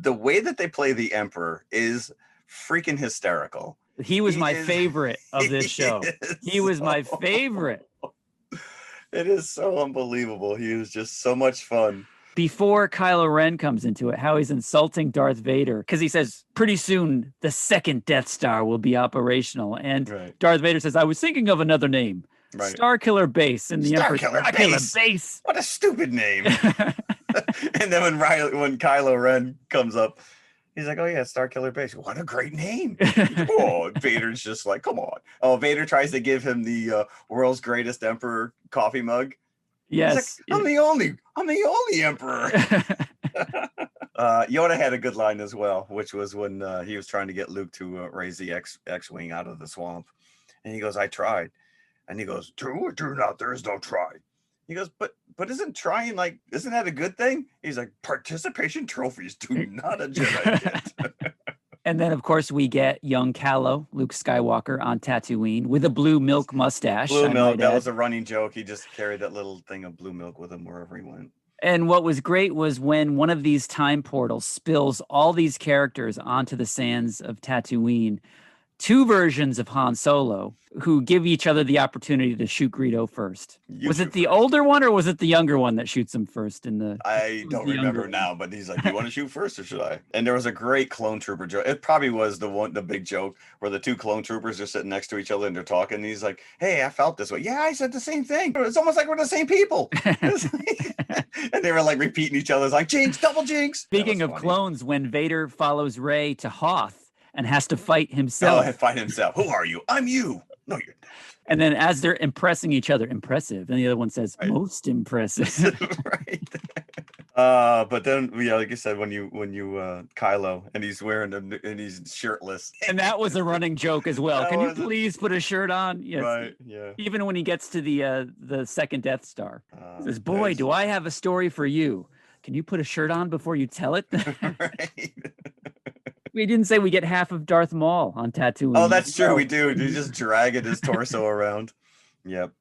the way that they play the Emperor is freaking hysterical. He was my favorite of this show. He was my favorite. It is so unbelievable. He was just so much fun. Before Kylo Ren comes into it, how he's insulting Darth Vader, because he says, pretty soon the second Death Star will be operational. And Darth Vader says, I was thinking of another name. Right. Starkiller Base. And the Emperor, Starkiller Base. What a stupid name. And then when Kylo Ren comes up, he's like, oh, yeah, Starkiller Base. What a great name. Oh, Vader's just like, come on. Oh, Vader tries to give him the world's greatest emperor coffee mug. Yes. Like, I'm the only emperor. Yoda had a good line as well, which was when he was trying to get Luke to raise the X-Wing out of the swamp. And he goes, I tried. And he goes, do or do not, there is no try. He goes, but isn't trying isn't that a good thing? He's like, participation trophies do not a Jedi get. And then, of course, we get young Kylo, Luke Skywalker, on Tatooine with a blue milk mustache. Blue milk, that was a running joke. He just carried that little thing of blue milk with him wherever he went. And what was great was when one of these time portals spills all these characters onto the sands of Tatooine, two versions of Han Solo who give each other the opportunity to shoot Greedo first. Was it the older one or was it the younger one that shoots him first? I don't remember now, but he's like, you want to shoot first or should I? And there was a great clone trooper joke. It probably was the big joke where the two clone troopers are sitting next to each other and they're talking. And he's like, hey, I felt this way. Yeah, I said the same thing. It's almost like we're the same people. And they were like repeating each other's like, jinx, double jinx. Speaking of clones, when Vader follows Rey to Hoth and has to fight himself. Oh, fight himself. Who are you? I'm you. No, you're not. And then as they're impressing each other, impressive. And the other one says, most impressive. Right. But then, like you said, when you Kylo and he's and he's shirtless. And that was a running joke as well. Can you please put a shirt on? Yes. Right. Yeah. Even when he gets to the second Death Star, he says, boy, do I have a story for you. Can you put a shirt on before you tell it? Right. We didn't say we get half of Darth Maul on Tatooine. Oh, that's true. We do. He's just dragging his torso around. Yep.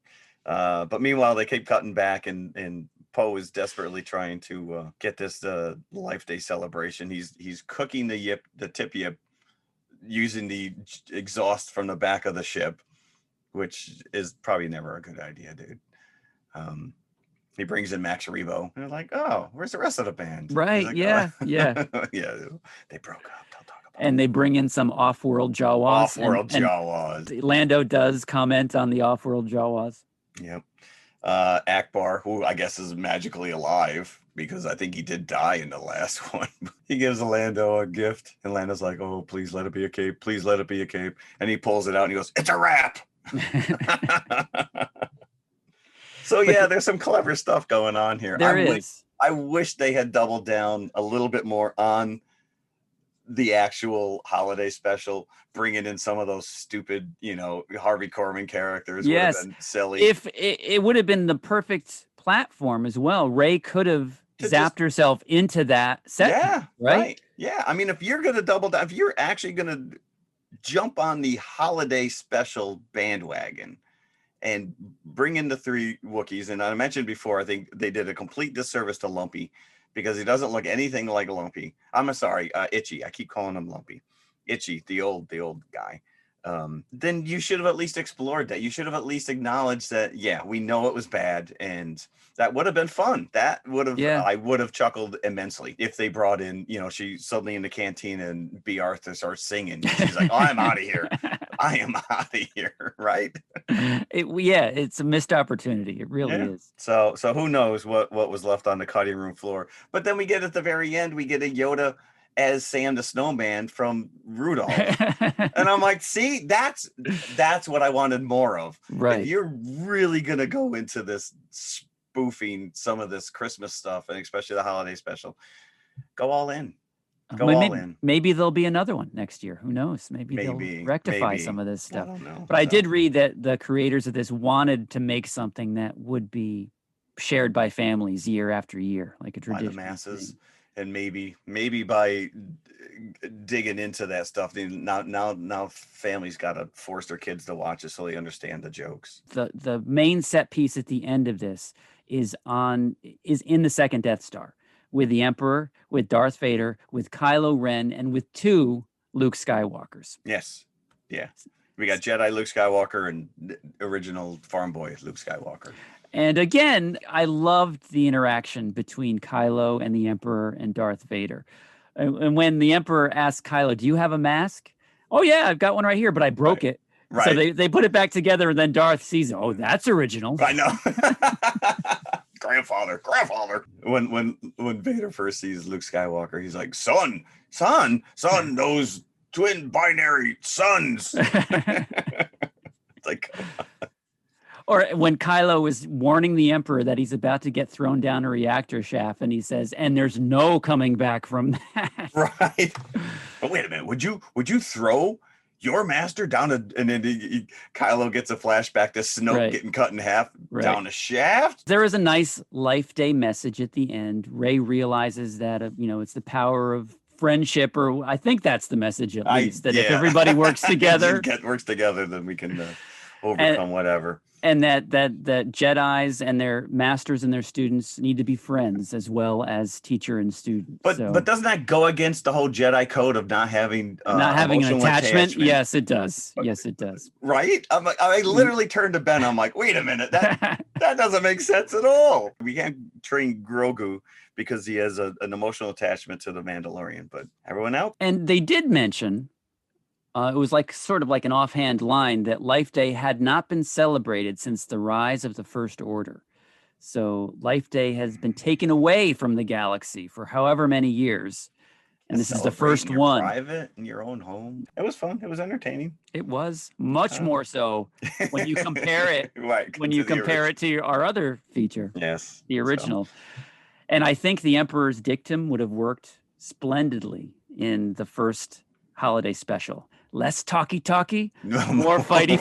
But meanwhile, they keep cutting back, and Poe is desperately trying to get this Life Day celebration. He's cooking the tip yip using the exhaust from the back of the ship, which is probably never a good idea, dude. He brings in Max Rebo, and they're like, "Oh, where's the rest of the band?" Right? Like, yeah. yeah. They broke up. And they bring in some off-world Jawas. Jawas. Lando does comment on the off-world Jawas. Yep. Akbar, who I guess is magically alive because I think he did die in the last one. He gives Lando a gift, and Lando's like, "Oh, please let it be a cape. Please let it be a cape." And he pulls it out and he goes, "It's a wrap." So yeah, there's some clever stuff going on here. I wish they had doubled down a little bit more on the actual holiday special, bringing in some of those stupid, Harvey Korman characters. Yes, would have been silly. If it would have been the perfect platform as well. Rey could have zapped herself into that set. Yeah, right. Yeah, I mean, if you're gonna double down, if you're actually gonna jump on the holiday special bandwagon and bring in the 3 Wookiees, and I mentioned before, I think they did a complete disservice to Lumpy because he doesn't look anything like Lumpy. I'm sorry, Itchy. I keep calling him Lumpy. Itchy, the old guy. Then you should have at least explored that. You should have at least acknowledged that, yeah, we know it was bad, and that would have been fun. That would have, I would have chuckled immensely if they brought in, she's suddenly in the canteen and B. Arthur starts singing. She's like, "Oh, I'm out of here. I am out of here," right? It's a missed opportunity. It really is. So who knows what was left on the cutting room floor. But then we get at the very end, we get a Yoda as Sam the Snowman from Rudolph. And I'm like, see, that's what I wanted more of. Right. If you're really going to go into this spoofing some of this Christmas stuff, and especially the holiday special, go all in. Maybe there'll be another one next year. Who knows? Maybe they'll rectify some of this stuff. I don't know. But I did read that the creators of this wanted to make something that would be shared by families year after year, like a tradition. By the masses. Thing. And maybe by digging into that stuff, now families got to force their kids to watch it so they understand the jokes. The main set piece at the end of this is in the second Death Star with the Emperor, with Darth Vader, with Kylo Ren, and with 2 Luke Skywalkers. Yes. Yeah. We got Jedi Luke Skywalker and original farm boy Luke Skywalker. And again, I loved the interaction between Kylo and the Emperor and Darth Vader. And when the Emperor asked Kylo, "Do you have a mask?" "Oh, yeah, I've got one right here, but I broke it." Right. So they put it back together, and then Darth sees, "Oh, that's original." I know. Grandfather. When Vader first sees Luke Skywalker, he's like, son, those twin binary suns. It's like... Or when Kylo is warning the Emperor that he's about to get thrown down a reactor shaft, and he says, "And there's no coming back from that." Right. But wait a minute. Would you throw your master down and then Kylo gets a flashback to Snoke getting cut in half down a shaft? There is a nice Life Day message at the end. Rey realizes that, it's the power of friendship, or I think that's the message at least, that if everybody works together, then we can overcome whatever. And that Jedis and their masters and their students need to be friends as well as teacher and student. But doesn't that go against the whole Jedi code of not having an attachment? Yes, it does. Yes, it does. Right? I literally turned to Ben. I'm like, wait a minute, that doesn't make sense at all. We can't train Grogu because he has an emotional attachment to the Mandalorian, but everyone else. And they did mention. It was sort of like an offhand line that Life Day had not been celebrated since the rise of the First Order. So Life Day has been taken away from the galaxy for however many years. And this is the first one. Private in your own home. It was fun. It was entertaining. It was much more so when you compare it to our other feature. Yes. The original. So. And I think the Emperor's dictum would have worked splendidly in the first holiday special. Less talky, more fighty.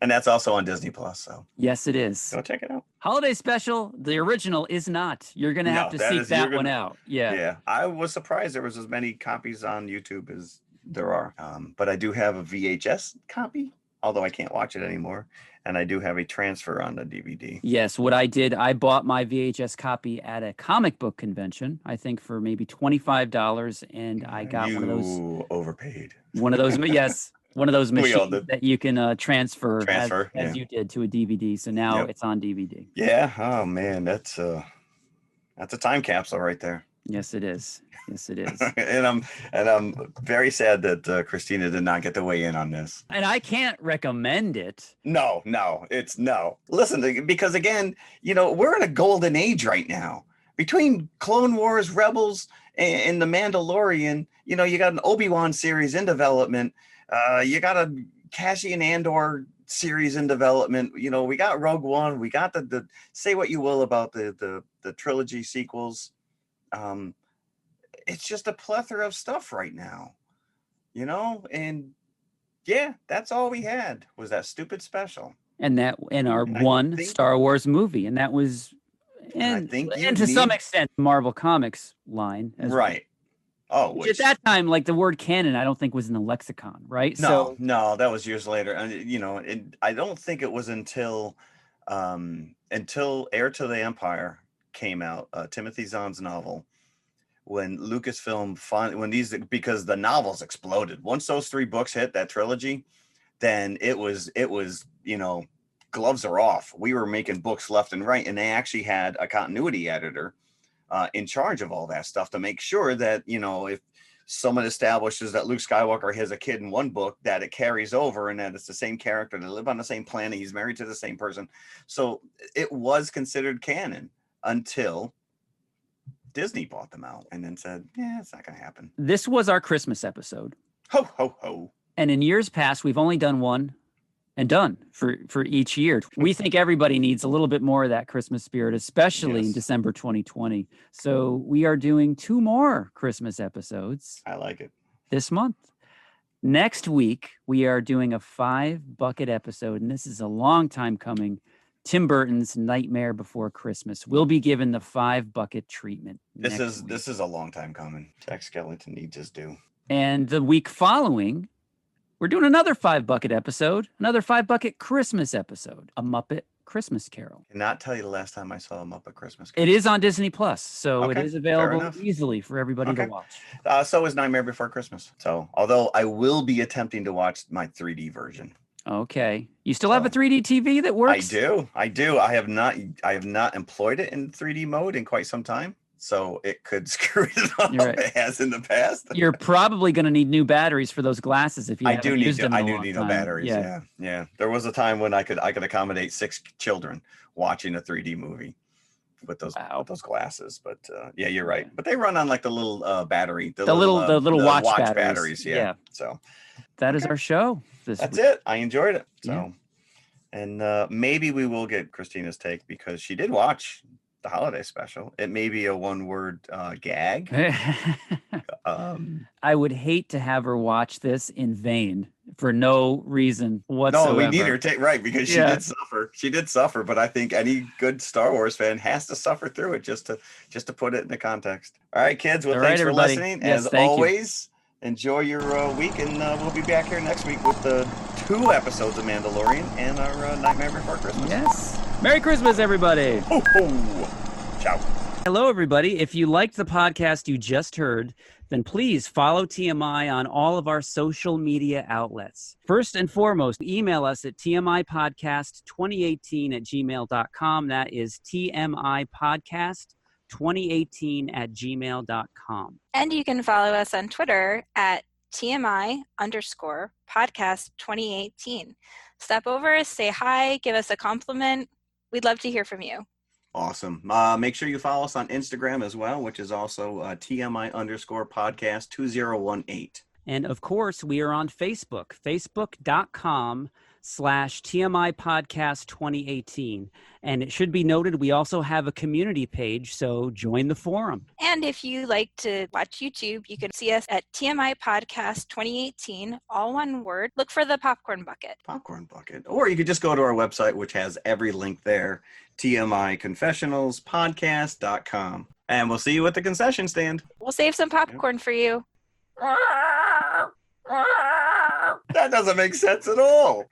And that's also on Disney Plus. So yes, it is. Go check it out. Holiday special. The original is not. You're going to have to seek that one out. Yeah. Yeah. I was surprised there was as many copies on YouTube as there are. But I do have a VHS copy, although I can't watch it anymore. And I do have a transfer on the DVD. Yes, what I did, I bought my VHS copy at a comic book convention, I think for maybe $25, and I got one of those. You overpaid. One of those, yes. One of those machines that you can transfer as you did to a DVD. So now it's on DVD. Yeah. Oh man, that's a time capsule right there. Yes, it is. Yes, it is. and I'm very sad that Christina did not get to weigh in on this. And I can't recommend it. No. It's no. Listen, because again, we're in a golden age right now. Between Clone Wars, Rebels, and The Mandalorian, you got an Obi-Wan series in development. You got a Cassian Andor series in development. We got Rogue One. We got the say what you will about the trilogy sequels. It's just a plethora of stuff right now, and yeah, that's all we had was that stupid special. And our one Star Wars movie. And that was, and to some extent, Marvel Comics line. Right. Well. Which at that time, like the word canon, I don't think was in the lexicon, right? No, that was years later. And, I don't think it was until Heir to the Empire came out, Timothy Zahn's novel, when Lucasfilm because the novels exploded. Once those 3 books hit that trilogy, then it was gloves are off. We were making books left and right, and they actually had a continuity editor in charge of all that stuff to make sure that if someone establishes that Luke Skywalker has a kid in one book, that it carries over and that it's the same character, they live on the same planet, he's married to the same person. So it was considered canon until Disney bought them out and then said, yeah, it's not going to happen. This was our Christmas episode. Ho, ho, ho. And in years past, we've only done one and done for each year. We think everybody needs a little bit more of that Christmas spirit, especially in December 2020. So we are doing 2 more Christmas episodes. I like it. This month. Next week, we are doing a 5-bucket episode, and this is a long time coming. Tim Burton's Nightmare Before Christmas. We'll be given the 5-bucket treatment. This is a long time coming. Jack Skellington needs his due. And the week following, we're doing another 5-bucket episode, another 5-bucket Christmas episode, A Muppet Christmas Carol. I cannot tell you the last time I saw A Muppet Christmas Carol. It is on Disney Plus, so it is available easily for everybody to watch. So is Nightmare Before Christmas. So, although I will be attempting to watch my 3D version. Okay. You still have a 3D TV that works? I do. I have not employed it in 3D mode in quite some time. So it could screw it up. Right. It has in the past. You're probably going to need new batteries for those glasses if you haven't used them. I do need no batteries. Yeah. There was a time when I could accommodate 6 children watching a 3D movie with those glasses. But yeah, you're right. But they run on like the little battery, the little watch batteries. Yeah. So that is our show. That's it. I enjoyed it. So, and maybe we will get Christina's take because she did watch the holiday special. It may be a 1-word gag. I would hate to have her watch this in vain for no reason whatsoever. No, we need her take because she did suffer. She did suffer, but I think any good Star Wars fan has to suffer through it just to put it in the context. All right, kids. Well, thanks for listening. As always. Enjoy your week, and we'll be back here next week with the 2 episodes of Mandalorian and our Nightmare Before Christmas. Yes. Merry Christmas, everybody. Ho, ho. Ciao. Hello, everybody. If you liked the podcast you just heard, then please follow TMI on all of our social media outlets. First and foremost, email us at tmipodcast2018@gmail.com. That is tmipodcast2018@gmail.com. And you can follow us on Twitter at TMI_podcast2018. Stop over, say hi, give us a compliment. We'd love to hear from you. Awesome. Make sure you follow us on Instagram as well, which is also TMI_podcast2018. And of course, we are on Facebook, facebook.com/TMI Podcast 2018. And it should be noted, we also have a community page, so join the forum. And if you like to watch YouTube, you can see us at TMI Podcast 2018, all one word. Look for the popcorn bucket. Or you could just go to our website, which has every link there, TMIconfessionalspodcast.com. And we'll see you at the concession stand. We'll save some popcorn for you. That doesn't make sense at all.